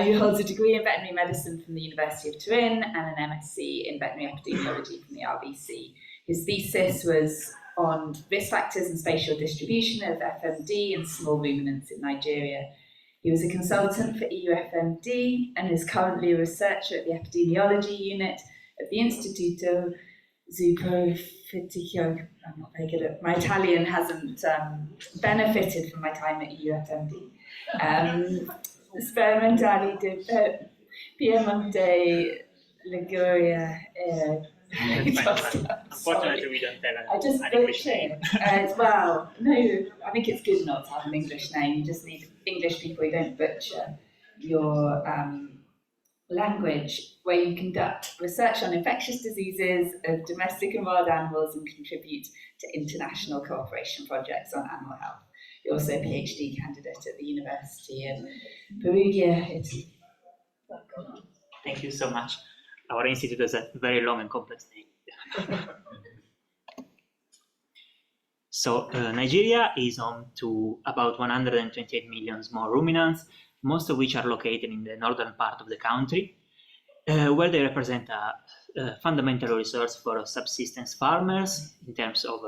Who holds a degree in veterinary medicine from the University of Turin and an MSc in veterinary epidemiology from the RVC. His thesis was on risk factors and spatial distribution of FMD and small ruminants in Nigeria. He was a consultant for EU FMD and is currently a researcher at the epidemiology unit of the Instituto Zoopofitico. I'm not very good at my Italian, hasn't benefited from my time at EU FMD. Sperimentali de Piemonte, Liguria. Unfortunately, we don't tell I just an English name. Well, no, I think it's good not to have an English name. You just need English people who don't butcher your language, where you conduct research on infectious diseases of domestic and wild animals and contribute to international cooperation projects on animal health. You're also a PhD candidate at the University of Perugia, Italy. Thank you so much. Our institute has a very long and complex name. So Nigeria is home to about 128 million small ruminants, most of which are located in the northern part of the country, where they represent a fundamental resource for subsistence farmers in terms of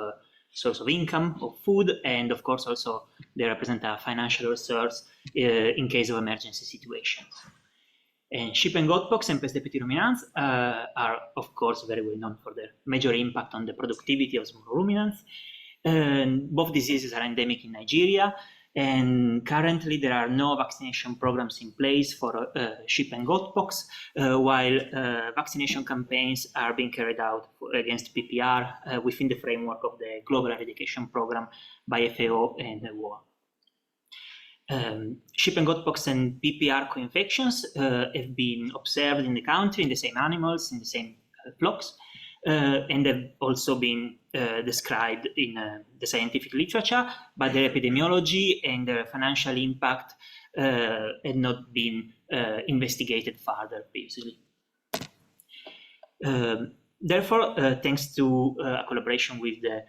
source of income, of food, and of course also they represent a financial resource in case of emergency situations. And sheep and goat pox and peste petit ruminants are of course very well known for their major impact on the productivity of small ruminants. Both diseases are endemic in Nigeria, and currently there are no vaccination programs in place for sheep and goat pox, while vaccination campaigns are being carried out against PPR within the framework of the Global Eradication Program by FAO and WOA. Sheep and goat pox and PPR co-infections have been observed in the country in the same animals, in the same flocks, and have also been described in the scientific literature, but their epidemiology and their financial impact had not been investigated further previously. Therefore, thanks to a collaboration with the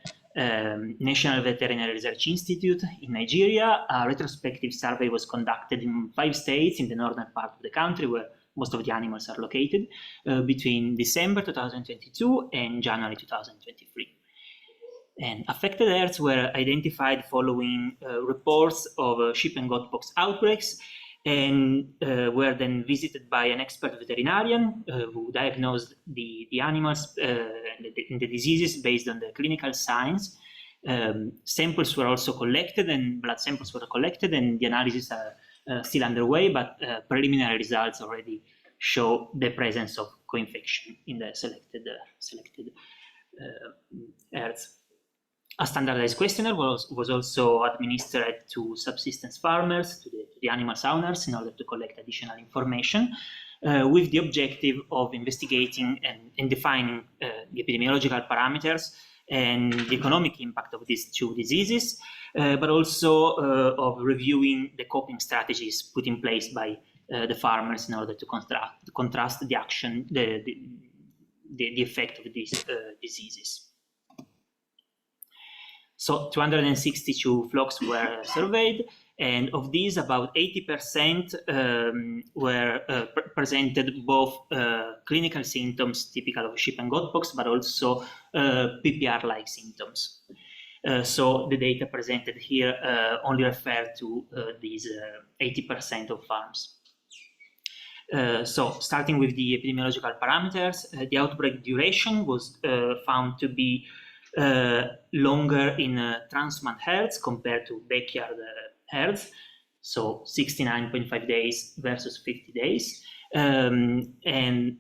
National Veterinary Research Institute in Nigeria, a retrospective survey was conducted in 5 states in the northern part of the country, where most of the animals are located, between December 2022 and January 2023. And affected herds were identified following reports of sheep and goat pox outbreaks, and were then visited by an expert veterinarian who diagnosed the animals and the diseases based on the clinical signs. Samples were also collected, and blood samples were collected, and the analysis are still underway, but preliminary results already show the presence of co-infection in the selected herds. A standardized questionnaire was also administered to subsistence farmers, to the animals owners, in order to collect additional information. with the objective of investigating and defining the epidemiological parameters and the economic impact of these two diseases, but also of reviewing the coping strategies put in place by the farmers in order to contrast the action, the effect of these diseases. So 262 flocks were surveyed, and of these, about 80% presented both clinical symptoms typical of sheep and goat pox, but also PPR-like symptoms. So the data presented here only refer to these 80% of farms. So starting with the epidemiological parameters, the outbreak duration was found to be longer in transhumant herds compared to backyard herds, so 69.5 days versus 50 days. And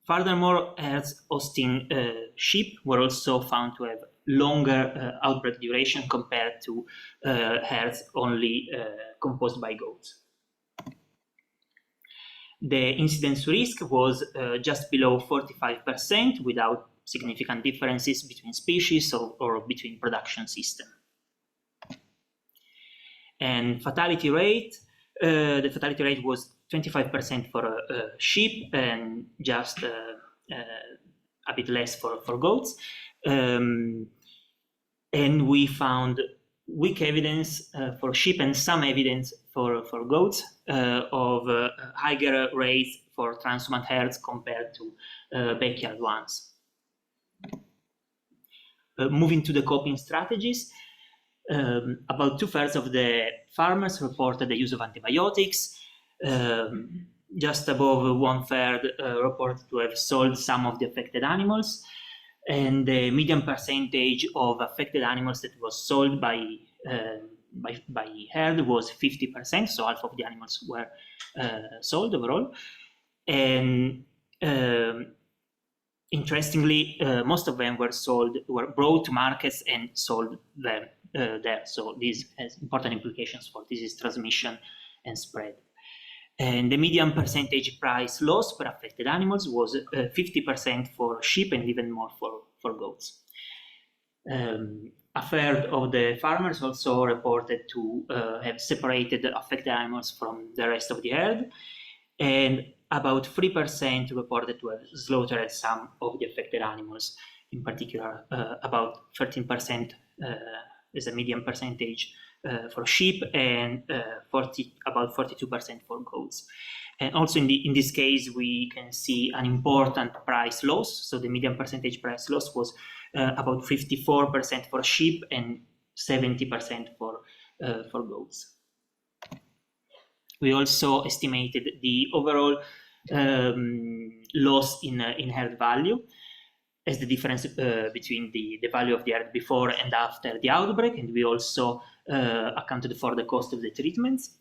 furthermore, herds hosting sheep were also found to have longer outbreak duration compared to herds only composed by goats. The incidence risk was just below 45% without significant differences between species or between production systems. And fatality rate, the fatality rate was 25% for sheep and just a bit less for goats. And we found weak evidence for sheep and some evidence for goats of higher rates for transhumant herds compared to backyard ones. Moving to the coping strategies, about 2/3 of the farmers reported the use of antibiotics. Just above 1/3 reported to have sold some of the affected animals, and the median percentage of affected animals that was sold by herd was 50%, so half of the animals were sold overall. And interestingly, most of them were brought to markets and sold them there. So this has important implications for disease transmission and spread. And the median percentage price loss per affected animals was 50% for sheep and even more for goats. A third of the farmers also reported to have separated the affected animals from the rest of the herd, and about 3% reported to have slaughtered some of the affected animals. In particular, about 13% is a median percentage for sheep, and about 42% for goats. And also in this case, we can see an important price loss. So the median percentage price loss was about 54% for sheep and 70% for goats. We also estimated the overall loss in herd value as the difference between the value of the herd before and after the outbreak, and we also accounted for the cost of the treatments.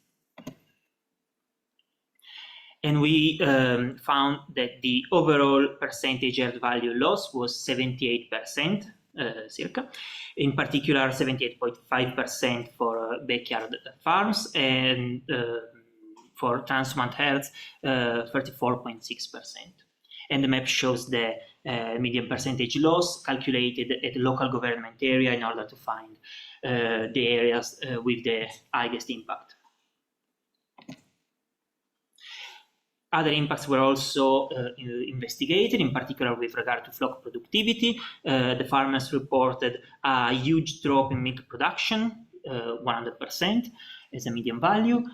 And we found that the overall percentage herd value loss was 78%, circa. In particular, 78.5% for backyard farms, and for transhumant herds, 34.6%. And the map shows the median percentage loss calculated at the local government area in order to find the areas with the highest impact. Other impacts were also investigated, in particular with regard to flock productivity. The farmers reported a huge drop in milk production, 100% as a median value,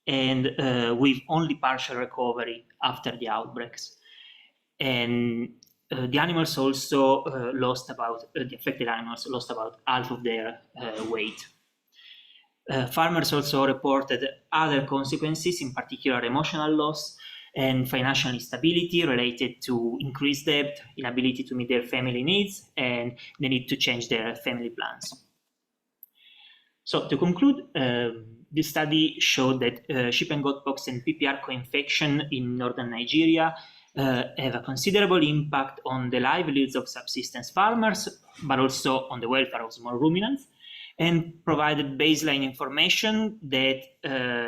and with only partial recovery after the outbreaks. And the animals also the affected animals lost about half of their weight. Farmers also reported other consequences, in particular emotional loss and financial instability related to increased debt, inability to meet their family needs, and the need to change their family plans. So to conclude, this study showed that sheep and goat pox and PPR co-infection in northern Nigeria have a considerable impact on the livelihoods of subsistence farmers, but also on the welfare of small ruminants. and provided baseline information that,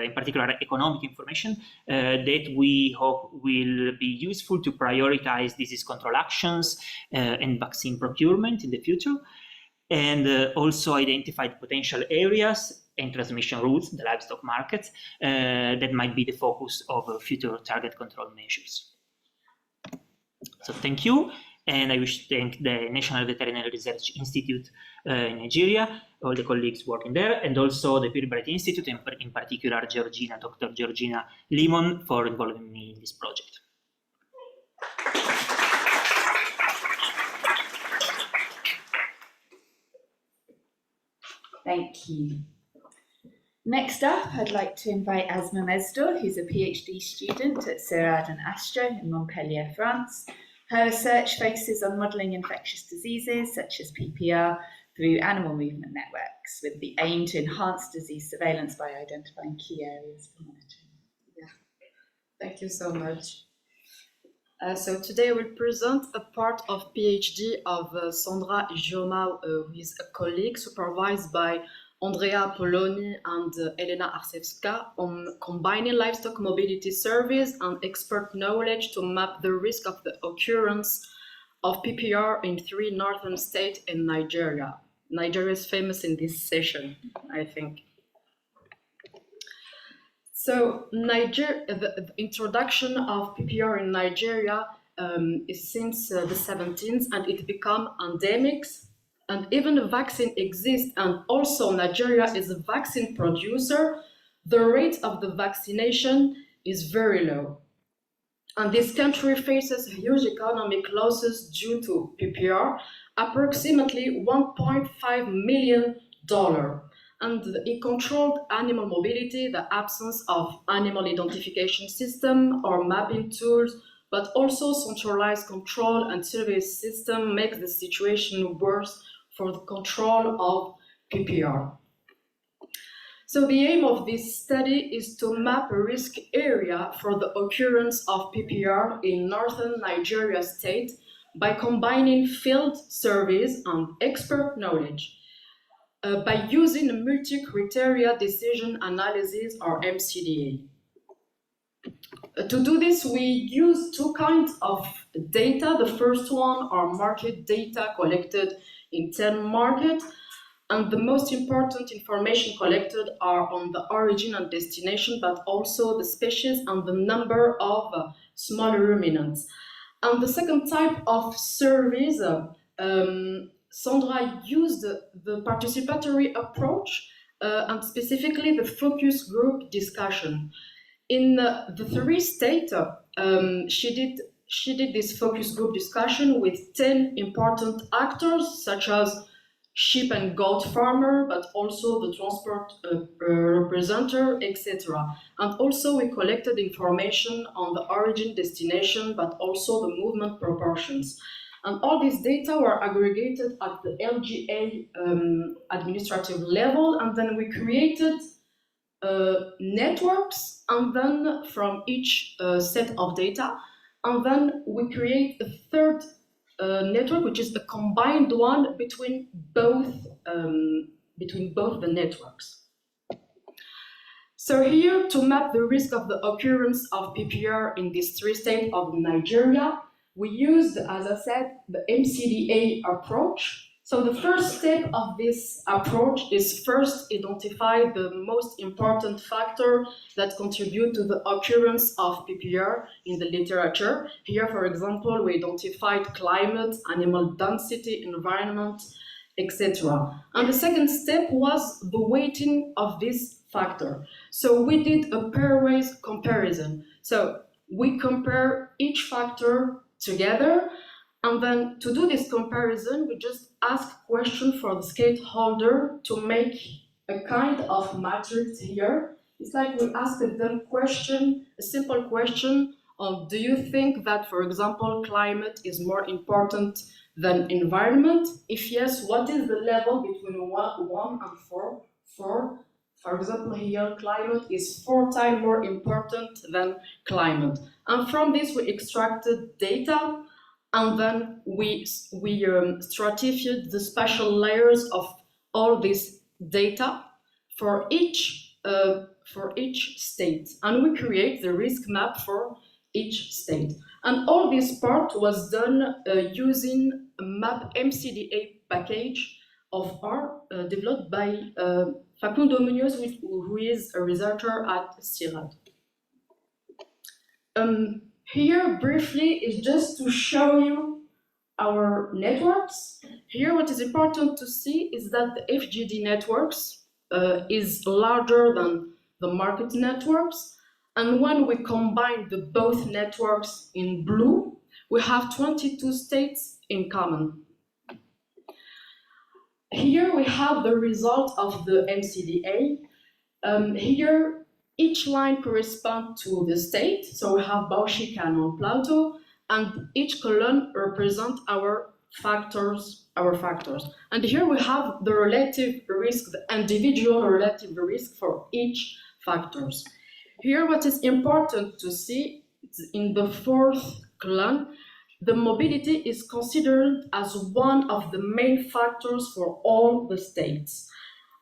in particular economic information, that we hope will be useful to prioritize disease control actions and vaccine procurement in the future, and also identified potential areas and transmission routes, the livestock markets, that might be the focus of future target control measures. So thank you, and I wish to thank the National Veterinary Research Institute in Nigeria, all the colleagues working there, and also the Purebred Institute, and in particular Dr. Georgina Limon, for involving me in this project. Thank you. Next up, I'd like to invite Asma Mesdour, who's a PhD student at CIRAD and Astro in Montpellier, France. Her research focuses on modelling infectious diseases such as PPR through animal movement networks, with the aim to enhance disease surveillance by identifying key areas for monitoring. Yeah. Thank you so much. So today I will present a part of PhD of Sandra Gioma, who is a colleague supervised by Andrea Poloni and Elena Arsevska on combining livestock mobility surveys and expert knowledge to map the risk of the occurrence of PPR in 3 northern states in Nigeria. Nigeria is famous in this session, I think. So the introduction of PPR in Nigeria is since the 17th, and it became endemics. And even a vaccine exists, and also Nigeria is a vaccine producer, the rate of the vaccination is very low. And this country faces huge economic losses due to PPR, approximately $1.5 million. And it controlled animal mobility, the absence of animal identification system or mapping tools, but also centralized control and service system makes the situation worse for the control of PPR. So the aim of this study is to map a risk area for the occurrence of PPR in northern Nigeria state by combining field surveys and expert knowledge by using a multi-criteria decision analysis, or MCDA. To do this, we use 2 kinds of data. The first one are market data collected in 10 markets, and the most important information collected are on the origin and destination, but also the species and the number of small ruminants. And the second type of surveys, Sandra used the participatory approach and specifically the focus group discussion. In the 3 states, she did this focus group discussion with 10 important actors, such as sheep and goat farmer, but also the transport representative, etc. And also we collected information on the origin, destination, but also the movement proportions. And all these data were aggregated at the LGA administrative level, and then we created networks, and then from each set of data, and then we create a third network, which is a combined one between both the networks. So here, to map the risk of the occurrence of PPR in these 3 states of Nigeria, we used, as I said, the MCDA approach. So the first step of this approach is first identify the most important factor that contribute to the occurrence of PPR in the literature. Here, for example, we identified climate, animal density, environment, etc. And the second step was the weighting of this factor. So we did a pairwise comparison. So we compare each factor together, and then to do this comparison, we just ask questions for the stakeholder to make a kind of matrix here. It's like we ask them a simple question of, do you think that, for example, climate is more important than environment? If yes, what is the level between 1 and 4? For example, here, climate is 4 times more important than climate. And from this, we extracted data, and then we stratified the spatial layers of all these data for each state, and we create the risk map for each state. And all this part was done using a map MCDA package of R developed by Facundo Munoz, who is a researcher at CIRAD. Here, briefly, is just to show you our networks. Here, what is important to see is that the FGD networks is larger than the market networks. And when we combine the both networks in blue, we have 22 states in common. Here we have the result of the MCDA. Here, each line corresponds to the state. So we have Baoshi, Kano, Plateau, and each column represents our factors. And here we have the relative risk, the individual relative risk for each factors. Here, what is important to see is in the fourth column, the mobility is considered as one of the main factors for all the states.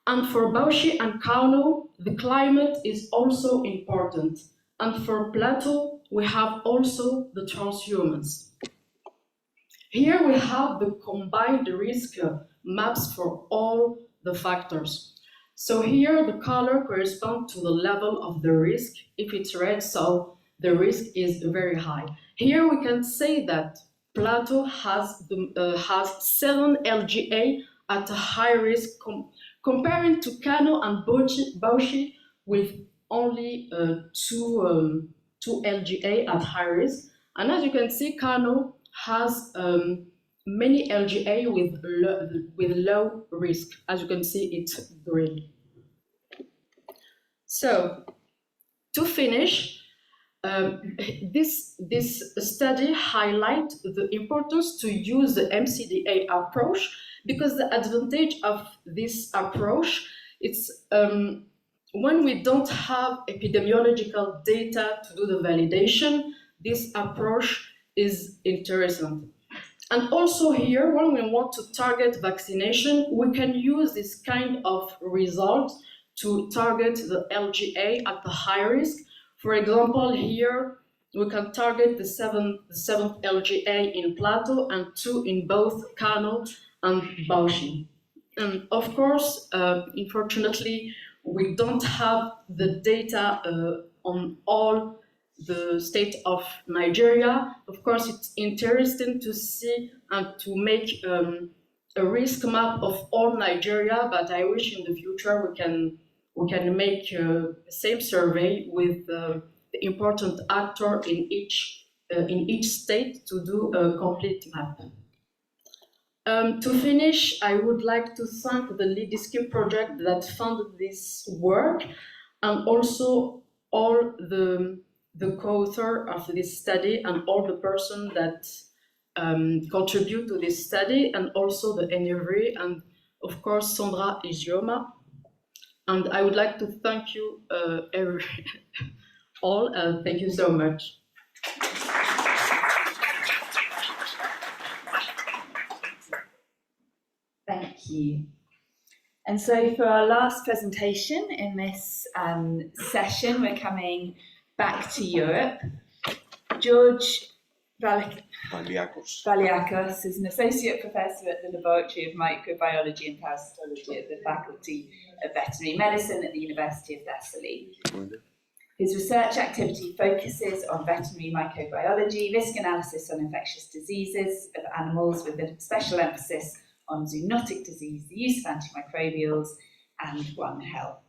And for Baoshi and Kano, the climate is also important. And for Plateau, we have also the transhumans. Here we have the combined risk maps for all the factors. So here the color corresponds to the level of the risk. If it's red, so the risk is very high. Here we can say that Plateau has 7 LGA at a high risk comparing to Kano and Baoshi with only 2 LGA at high risk. And as you can see, Kano has many LGA with low risk. As you can see, it's green. So, to finish, this study highlights the importance to use the MCDA approach, because the advantage of this approach is when we don't have epidemiological data to do the validation, this approach is interesting. And also here, when we want to target vaccination, we can use this kind of result to target the LGA at the high risk. For example, here we can target the seventh LGA in Plateau and 2 in both Kano and Baoshi. And of course, unfortunately, we don't have the data on all the state of Nigeria. Of course, it's interesting to see and to make a risk map of all Nigeria, but I wish in the future we can make the same survey with the important actor in each state to do a complete map. To finish, I would like to thank the Leadisky project that funded this work, and also all the co-author of this study and all the persons that contribute to this study, and also the NRA, and of course Sandra Igioma. And I would like to thank you all. Thank you so much. Thank you. And so for our last presentation in this session, we're coming back to Europe. George Valiakos is an associate professor at the Laboratory of Microbiology and Parasitology at the Faculty of Veterinary Medicine at the University of Thessaly. His research activity focuses on veterinary microbiology, risk analysis on infectious diseases of animals, with a special emphasis on zoonotic disease, the use of antimicrobials, and One Health.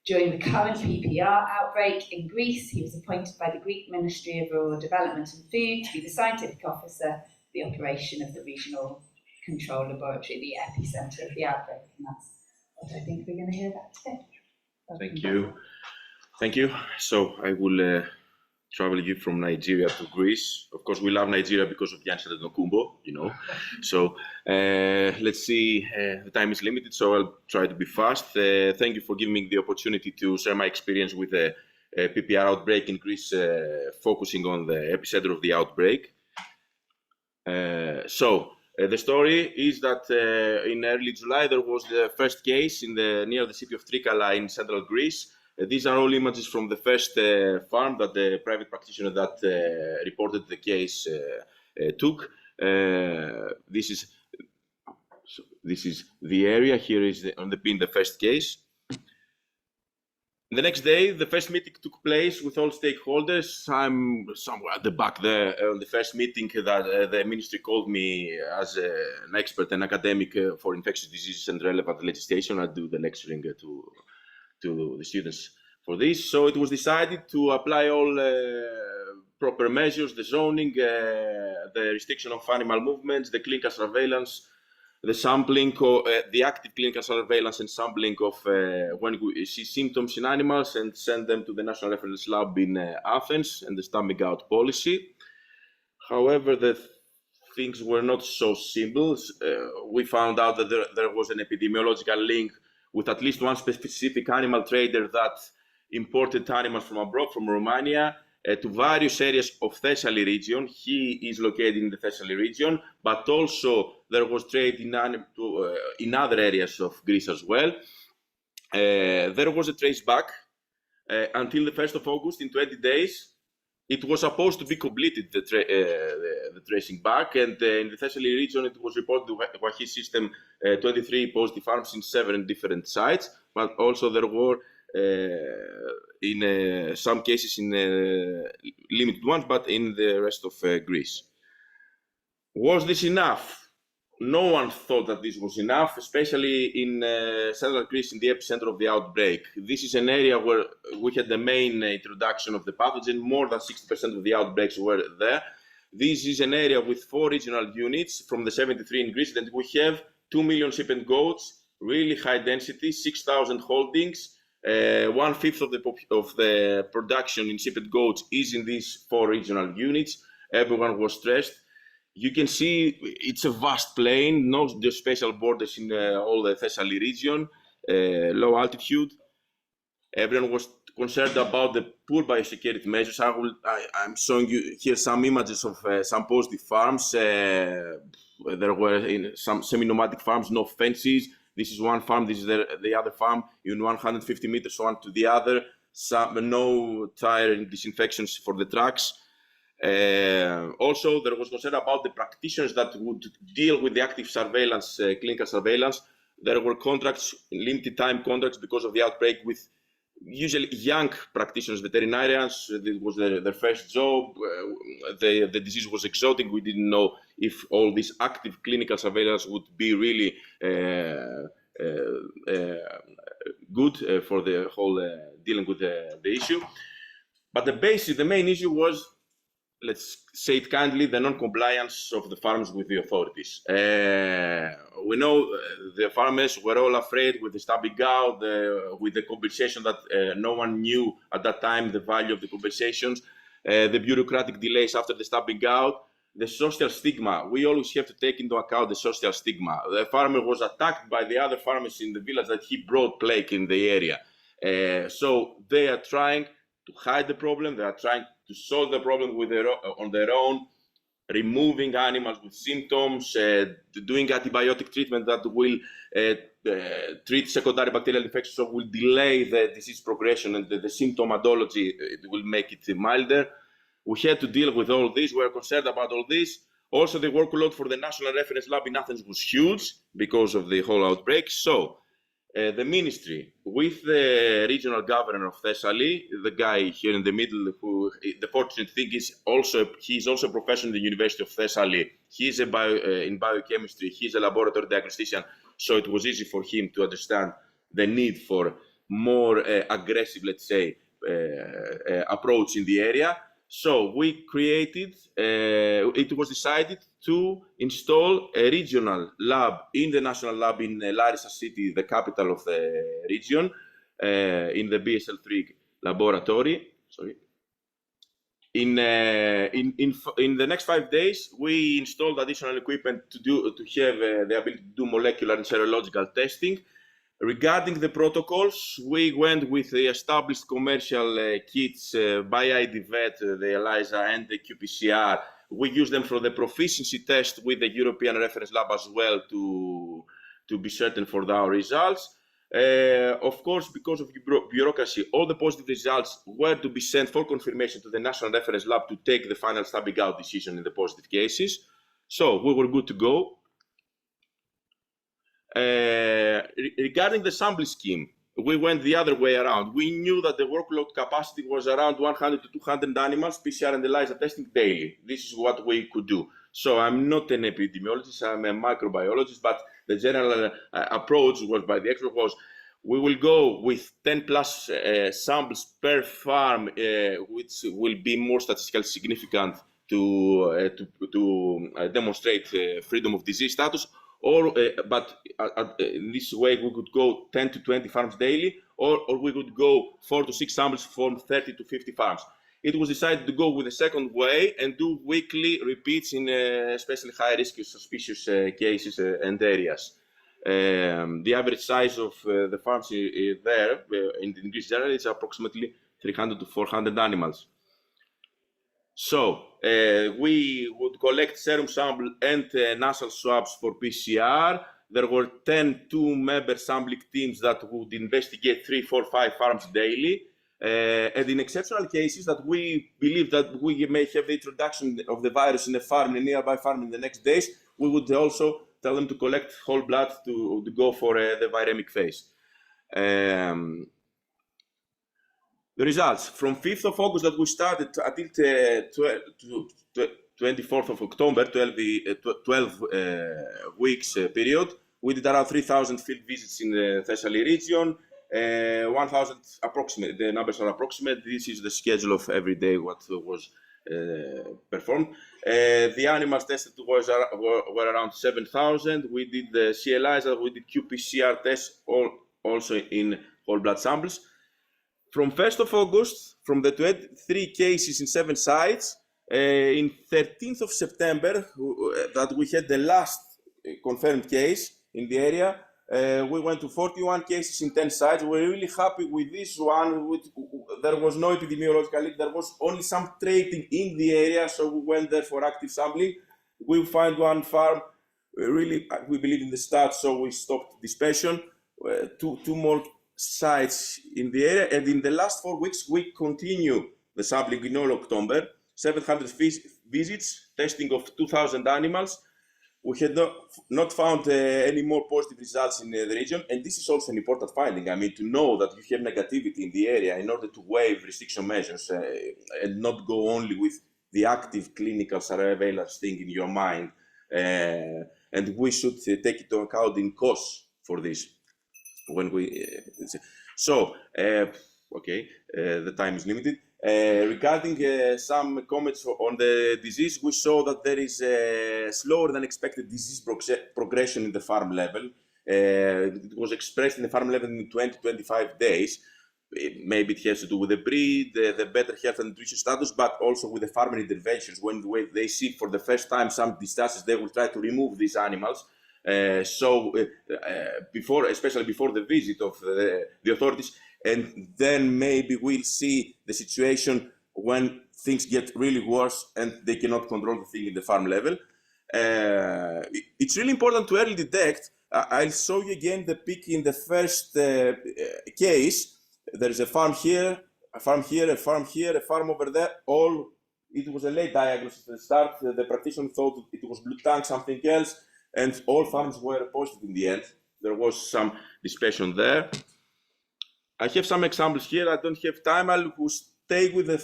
During the current PPR outbreak in Greece, he was appointed by the Greek Ministry of Rural Development and Food to be the scientific officer for the operation of the regional control laboratory, the epicentre of the outbreak. And that's what I think we're going to hear about today. Thank you. Thank you. So I will travel you from Nigeria to Greece. Of course, we love Nigeria because of Giannis Antetokounmpo, you know. So let's see, the time is limited, so I'll try to be fast. Thank you for giving me the opportunity to share my experience with the PPR outbreak in Greece, focusing on the epicenter of the outbreak. The story is that in early July there was the first case near the city of Trikala in central Greece. These are all images from the first farm that the private practitioner that reported the case took. This is the area. Here is on the pin the first case. The next day, the first meeting took place with all stakeholders. I'm somewhere at the back there. The first meeting that the ministry called me as an expert and academic for infectious diseases and relevant legislation. I do the lecturing to the students for this. So it was decided to apply all proper measures, the zoning, the restriction of animal movements, the clinical surveillance, the sampling, the active clinical surveillance and sampling of when we see symptoms in animals and send them to the National Reference Lab in Athens, and the stamping out policy. However, the things were not so simple. We found out that there was an epidemiological link with at least one specific animal trader that imported animals from abroad, from Romania, to various areas of Thessaly region. He is located in the Thessaly region, but also there was trade in other areas of Greece as well. There was a trace back until the 1st of August. In 20 days, it was supposed to be completed, the tracing back, and in the Thessaly region, it was reported to Wahi system 23 positive farms in 7 different sites, but also there were in some cases in limited ones, but in the rest of Greece. Was this enough? No one thought that this was enough, especially in central Greece, in the epicenter of the outbreak. This is an area where we had the main introduction of the pathogen. More than 60% of the outbreaks were there. This is an area with 4 regional units from the 73 in Greece, and we have 2 million sheep and goats, really high density, 6,000 holdings. 1/5 of the production in sheep and goats is in these 4 regional units. Everyone was stressed. You can see it's a vast plain, no special borders in all the Thessaly region, low altitude. Everyone was concerned about the poor biosecurity measures. I'm showing you here some images of some positive farms. There were in some semi-nomadic farms, no fences. This is one farm, this is the other farm, in 150 meters one to the other, no tire disinfections for the trucks. Also, there was concern about the practitioners that would deal with the active surveillance, clinical surveillance. There were contracts, limited time contracts because of the outbreak with usually young practitioners, veterinarians. It was their first job. The disease was exotic. We didn't know if all this active clinical surveillance would be really good for the whole dealing with the issue. But the main issue was, let's say it kindly, the non-compliance of the farms with the authorities. We know the farmers were all afraid with the stabbing out, with the compensation that no one knew at that time the value of the compensations, the bureaucratic delays after the stabbing out, the social stigma. We always have to take into account the social stigma. The farmer was attacked by the other farmers in the village that he brought plague in the area. So they are trying to hide the problem. They are trying to solve the problem on their own, removing animals with symptoms, doing antibiotic treatment that will treat secondary bacterial infections, so will delay the disease progression, and the symptomatology, it will make it milder. We had to deal with all this. We are concerned about all this. Also, the workload for the National Reference Lab in Athens was huge because of the whole outbreak. So, the ministry, with the regional governor of Thessaly, the guy here in the middle, who the fortunate thing is he's also a professor in the University of Thessaly. He's in biochemistry. He's a laboratory diagnostician, so it was easy for him to understand the need for more aggressive, let's say, approach in the area. So we created, it was decided to install a regional lab in the national lab in Larissa city, the capital of the region, in the BSL-3 laboratory. Sorry. In the next 5 days, we installed additional equipment to have the ability to do molecular and serological testing. Regarding the protocols, we went with the established commercial kits by IDVET, the ELISA and the qPCR. We use them for the proficiency test with the European Reference Lab as well to be certain for our results. Of course, because of bureaucracy, all the positive results were to be sent for confirmation to the National Reference Lab to take the final stabbing out decision in the positive cases. So we were good to go. Regarding the sample scheme, we went the other way around. We knew that the workload capacity was around 100 to 200 animals, PCR and ELISA testing daily. This is what we could do. So I'm not an epidemiologist, I'm a microbiologist, but the general approach was by the expert was, we will go with 10 plus samples per farm, which will be more statistically significant to demonstrate freedom of disease status. But in this way, we could go 10 to 20 farms daily, or we could go 4 to 6 samples from 30 to 50 farms. It was decided to go with the second way and do weekly repeats in especially high-risk suspicious cases and areas. The average size of the farms there in Greece generally is approximately 300 to 400 animals. So we would collect serum sample and nasal swabs for PCR. There were 10 two-member sampling teams that would investigate 3, 4, 5 farms daily. And in exceptional cases that we believe that we may have the introduction of the virus in a farm, in a nearby farm in the next days, we would also tell them to collect whole blood to go for the viremic phase. The results, from 5th of August that we started until 24th of October, 12 weeks period, we did around 3,000 field visits in the Thessaly region, 1,000 approximate, the numbers are approximate, this is the schedule of every day what was performed. The animals tested were around 7,000, we did the CLIs, we did qPCR tests, also in whole blood samples. From 1st of August, from the 23 cases in 7 sites, in 13th of September, that we had the last confirmed case in the area, we went to 41 cases in 10 sites. We're really happy with this one. There was no epidemiological leak. There was only some trading in the area, so we went there for active sampling. We found one farm, really, we believe in the stats, so we stopped dispersion. Two more sites in the area, and in the last 4 weeks we continue the sampling in all October, 700 visits, testing of 2,000 animals. We had not found any more positive results in the region, and this is also an important finding. I mean, to know that you have negativity in the area in order to waive restriction measures and not go only with the active clinical surveillance thing in your mind. And we should take into account in costs for this. When we okay, the time is limited. Regarding some comments on the disease, we saw that there is a slower than expected disease progression in the farm level. It was expressed in the farm level in 20-25 days. Maybe it has to do with the breed, the better health and nutrition status, but also with the farmer interventions. When they see for the first time some diseases, they will try to remove these animals. Especially before the visit of the authorities, and then maybe we'll see the situation when things get really worse and they cannot control the thing in the farm level. It's really important to early detect. I'll show you again the peak in the first case. There is a farm here, a farm here, a farm here, a farm over there. It was a late diagnosis at the start. The practitioner thought it was blue tongue, something else. And all farms were positive in the end. There was some dispersion there. I have some examples here. I don't have time. I'll stay with the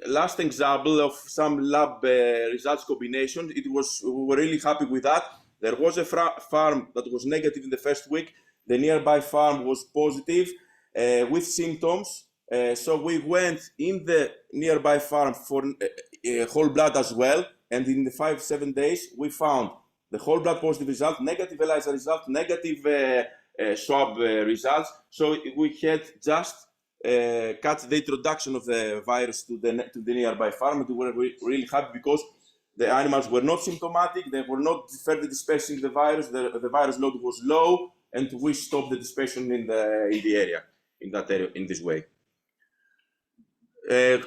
last example of some lab results combination. We were really happy with that. There was a farm that was negative in the first week. The nearby farm was positive with symptoms. So we went in the nearby farm for whole blood as well. And in the 5-7 days, we found the whole blood positive result, negative ELISA result, negative swab results. So we had just cut the introduction of the virus to the nearby farm. We were really happy because the animals were not symptomatic. They were not further dispersing the virus. The virus load was low, and we stop the dispersion in the area, in this way.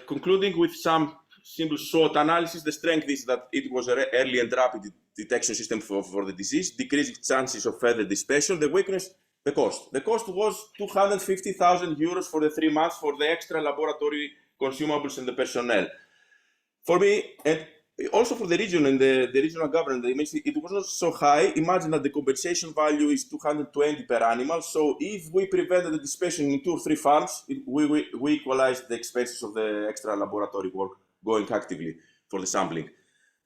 Concluding with some simple SWOT analysis, the strength is that it was an early and rapid detection system for the disease, decreasing chances of further dispersion. The weakness, the cost. The cost was 250,000 euros for the 3 months for the extra laboratory consumables and the personnel. For me, and also for the region and the regional government, it was not so high. Imagine that the compensation value is 220 per animal. So if we prevented the dispersion in 2 or 3 farms, we equalized the expenses of the extra laboratory work going actively for the sampling.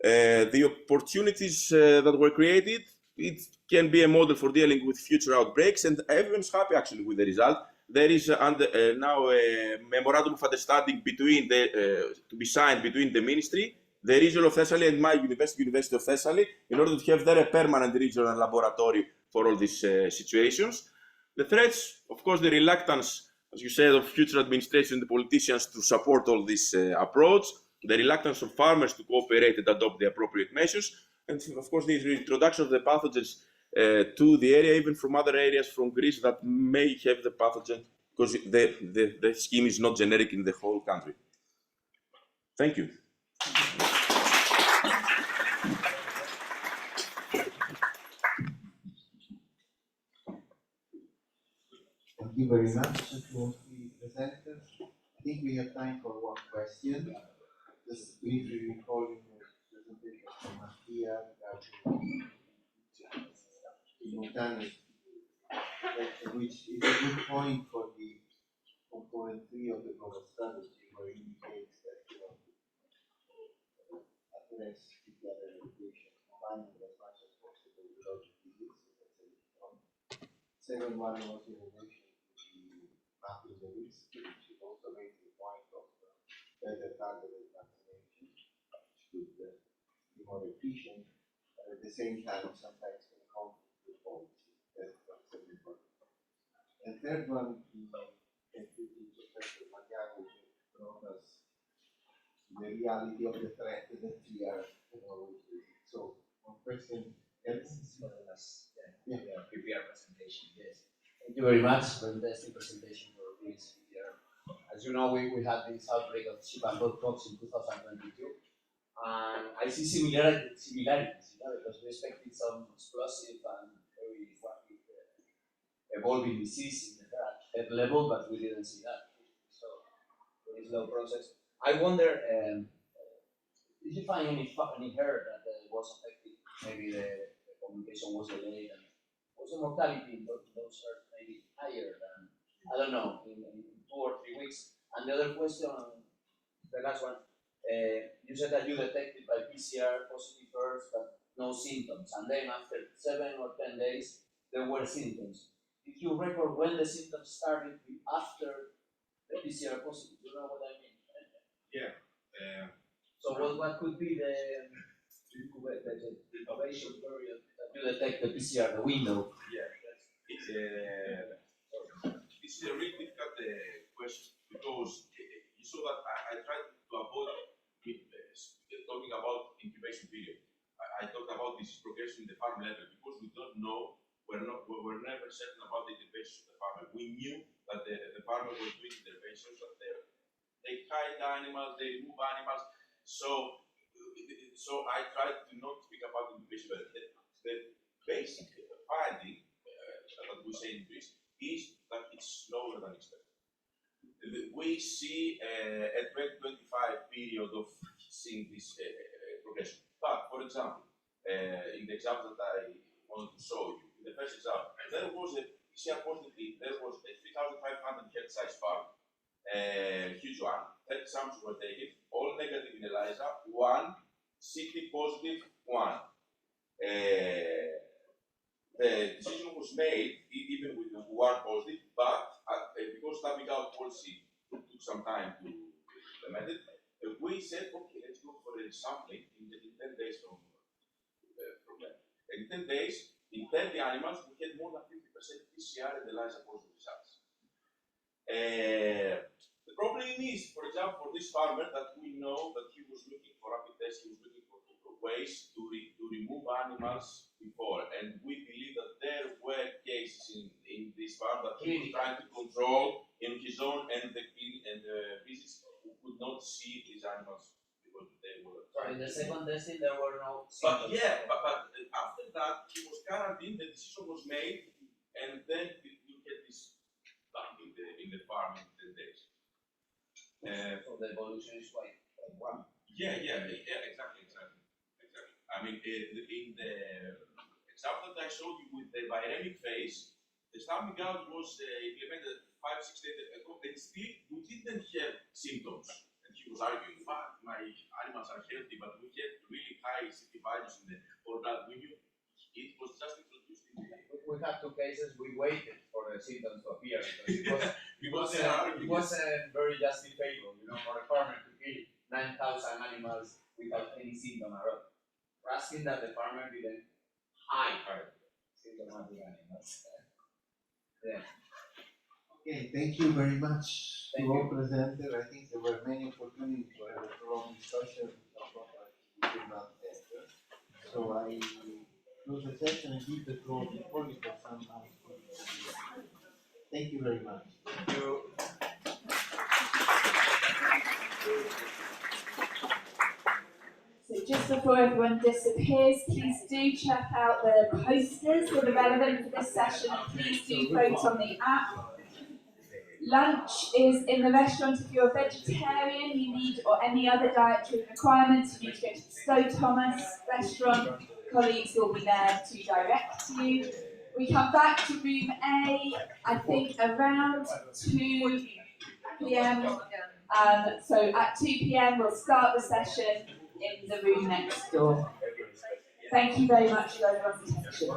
The opportunities that were created, it can be a model for dealing with future outbreaks, and everyone's happy actually with the result. There is now a memorandum of understanding to be signed between the ministry, the region of Thessaly, and my university, University of Thessaly, in order to have there a permanent regional laboratory for all these situations. The threats, of course, the reluctance, as you said, of future administration and the politicians to support all this approach, the reluctance of farmers to cooperate and adopt the appropriate measures, and of course the introduction of the pathogens to the area, even from other areas from Greece that may have the pathogen, because the scheme is not generic in the whole country. Thank you. Thank you very much to all three presenters. I think we have time for one question. Just briefly recalling the presentation from Mattia regarding simultaneous, which is a good point for the component 3 of the global strategy, where it indicates that address together education, combining as much as possible without disease. Second one was innovation to mapping the risk, which is also makes the point of better targeted vaccination, which could be more efficient, but at the same time sometimes can conflict with policy. That's very important. And third one, Professor Mattia brought us the reality of the threat that we are always facing. So one question. PPR presentation, yes. Thank you very much for the interesting presentation for this PPR. As you know, we had this outbreak of sheep and goat pox in 2022, and I see similarities, because we expected some explosive and very rapid evolving disease in the head level, but we didn't see that. So very slow process. I wonder, did you find any herd that was affected? Maybe the communication was delayed, and also mortality in those herds maybe higher than, I don't know, in 2 or 3 weeks. And the other question, the last one, you said that you detected by PCR positive herds, but no symptoms, and then after 7 or 10 days there were symptoms. Did you record when the symptoms started after the PCR positive? You know what I mean? Yeah. So what could be the incubation period that you detect the PCR, the window? Yeah, this is a really difficult question, because you saw that I tried to avoid talking about incubation period. I talked about this progression in the farm level, because we don't know, we're never certain about the interventions of the farmer. We knew that the farmer was doing interventions, that they hide animals, they remove animals. So I tried to not speak about incubation, but the basic finding that we say in Greece is that it's slower than expected. We see a 2025 period of seeing this progression. But for example, in the example that I wanted to show you, in the first example, there was a PCR positive, there was a 3,500 head size farm, huge one, 30 samples were taken, all negative in ELISA, 1 CT positive, 1. The decision was made even with the 1 positive, but because stamping out policy took some time to implement it, we said, okay, let's go for a sampling in 10 days from that. In 10 days, in 30 animals, we had more than 50% PCR and ELISA positive results. The problem is, for example, for this farmer, that we know that he was looking for rapid tests, he was looking for ways to remove animals before, and we believe that there were cases in they were. Sorry, in the second testing there were no But symptoms. yeah, but after that he was quarantined. The decision was made, and then we get this back in the farm in 10 days. So the evolution is quite one. Yeah, exactly. I mean, in the example that I showed you with the viremic phase, the stamping out was implemented 5-6 days ago, and still we didn't have symptoms. And he was arguing, "But my animals are healthy, but we get really high CT values in the or that we knew it was just introduced in the." We had 2 cases. We waited for the symptoms to appear because it wasn't very justifiable, for a farmer to kill 9,000 animals without any symptom at all. We're asking that the farmer didn't hide symptomatic animals. Yeah. Okay, thank you very much to all presenters. I think there were many opportunities for a long discussion of what we could not answer. So I close the session and give the floor to Polly for some Thank you very much. Thank you. So just before everyone disappears, please do check out the posters that are relevant for this session, and please do vote on the app. Lunch is in the restaurant. If you're a vegetarian, or any other dietary requirements, you need to go to the Stowe Thomas restaurant. Colleagues will be there to direct you. We come back to room A, I think around 2 p.m. So at 2 p.m. we'll start the session in the room next door. Thank you very much for everyone's attention.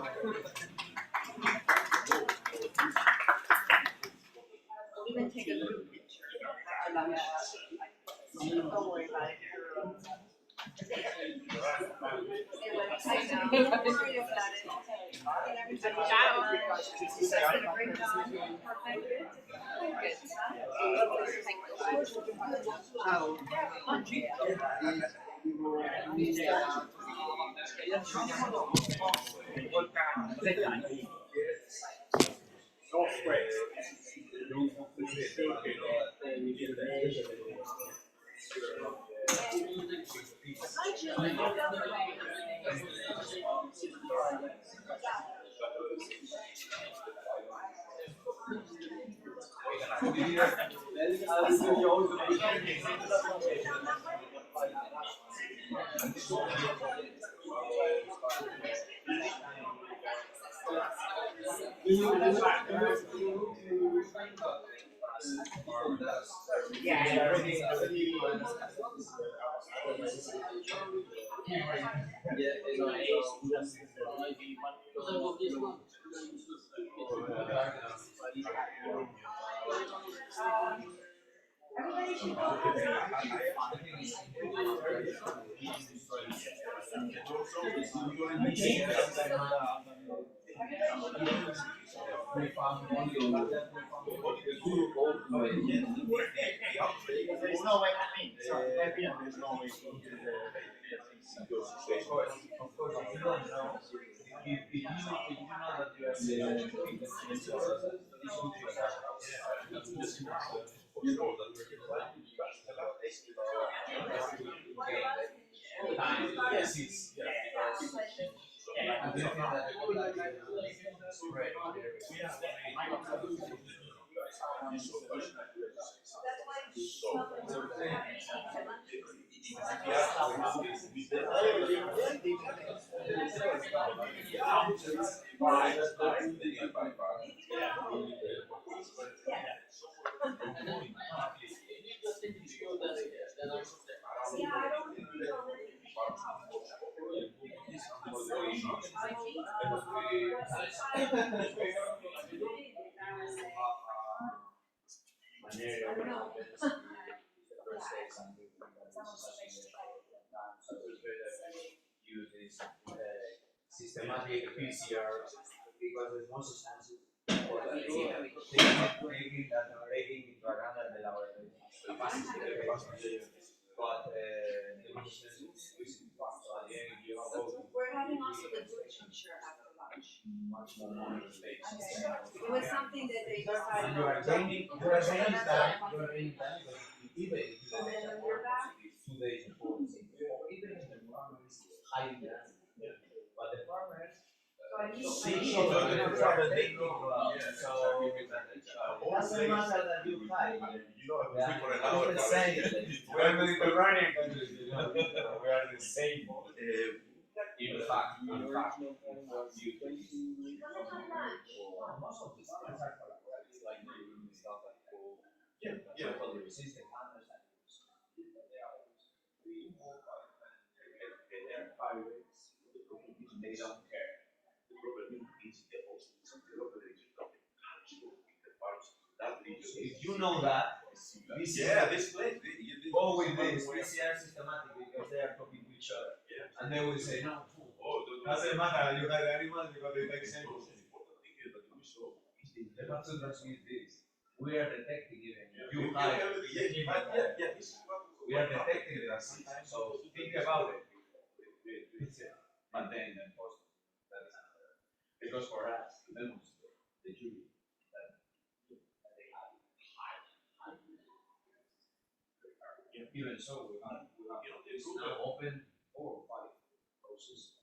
Even take a group picture at lunch. Don't worry about it. There's no way there's no way to do systematic PCR because there's no substances for taking into account the laboratory capacity. But we're having also the literature after lunch. much more money space. It was something that they decided. You are gaining time, but even And then when we're back, 2 days imports it, or even if the farmer is hiding the animal. But the farmers see it on the farmer, they know so it doesn't matter that you hide. It's the same. We're Mediterranean countries, we are the same. In fact, most of these plants are collaborative, like stuff like totally resistant hunters and they are pirates, they don't care. The problem is the if you know that, this place, go with this, they are systematic because they are talking to each other. And they will say, no, doesn't matter, you have animals because they take samples. They have to transmit this. We are detecting even. You hide. We are detecting this. So think about it. But then, of course, that is another. Because for us, the jury, that they have high. Even so, we have this now open 4 or 5 processes.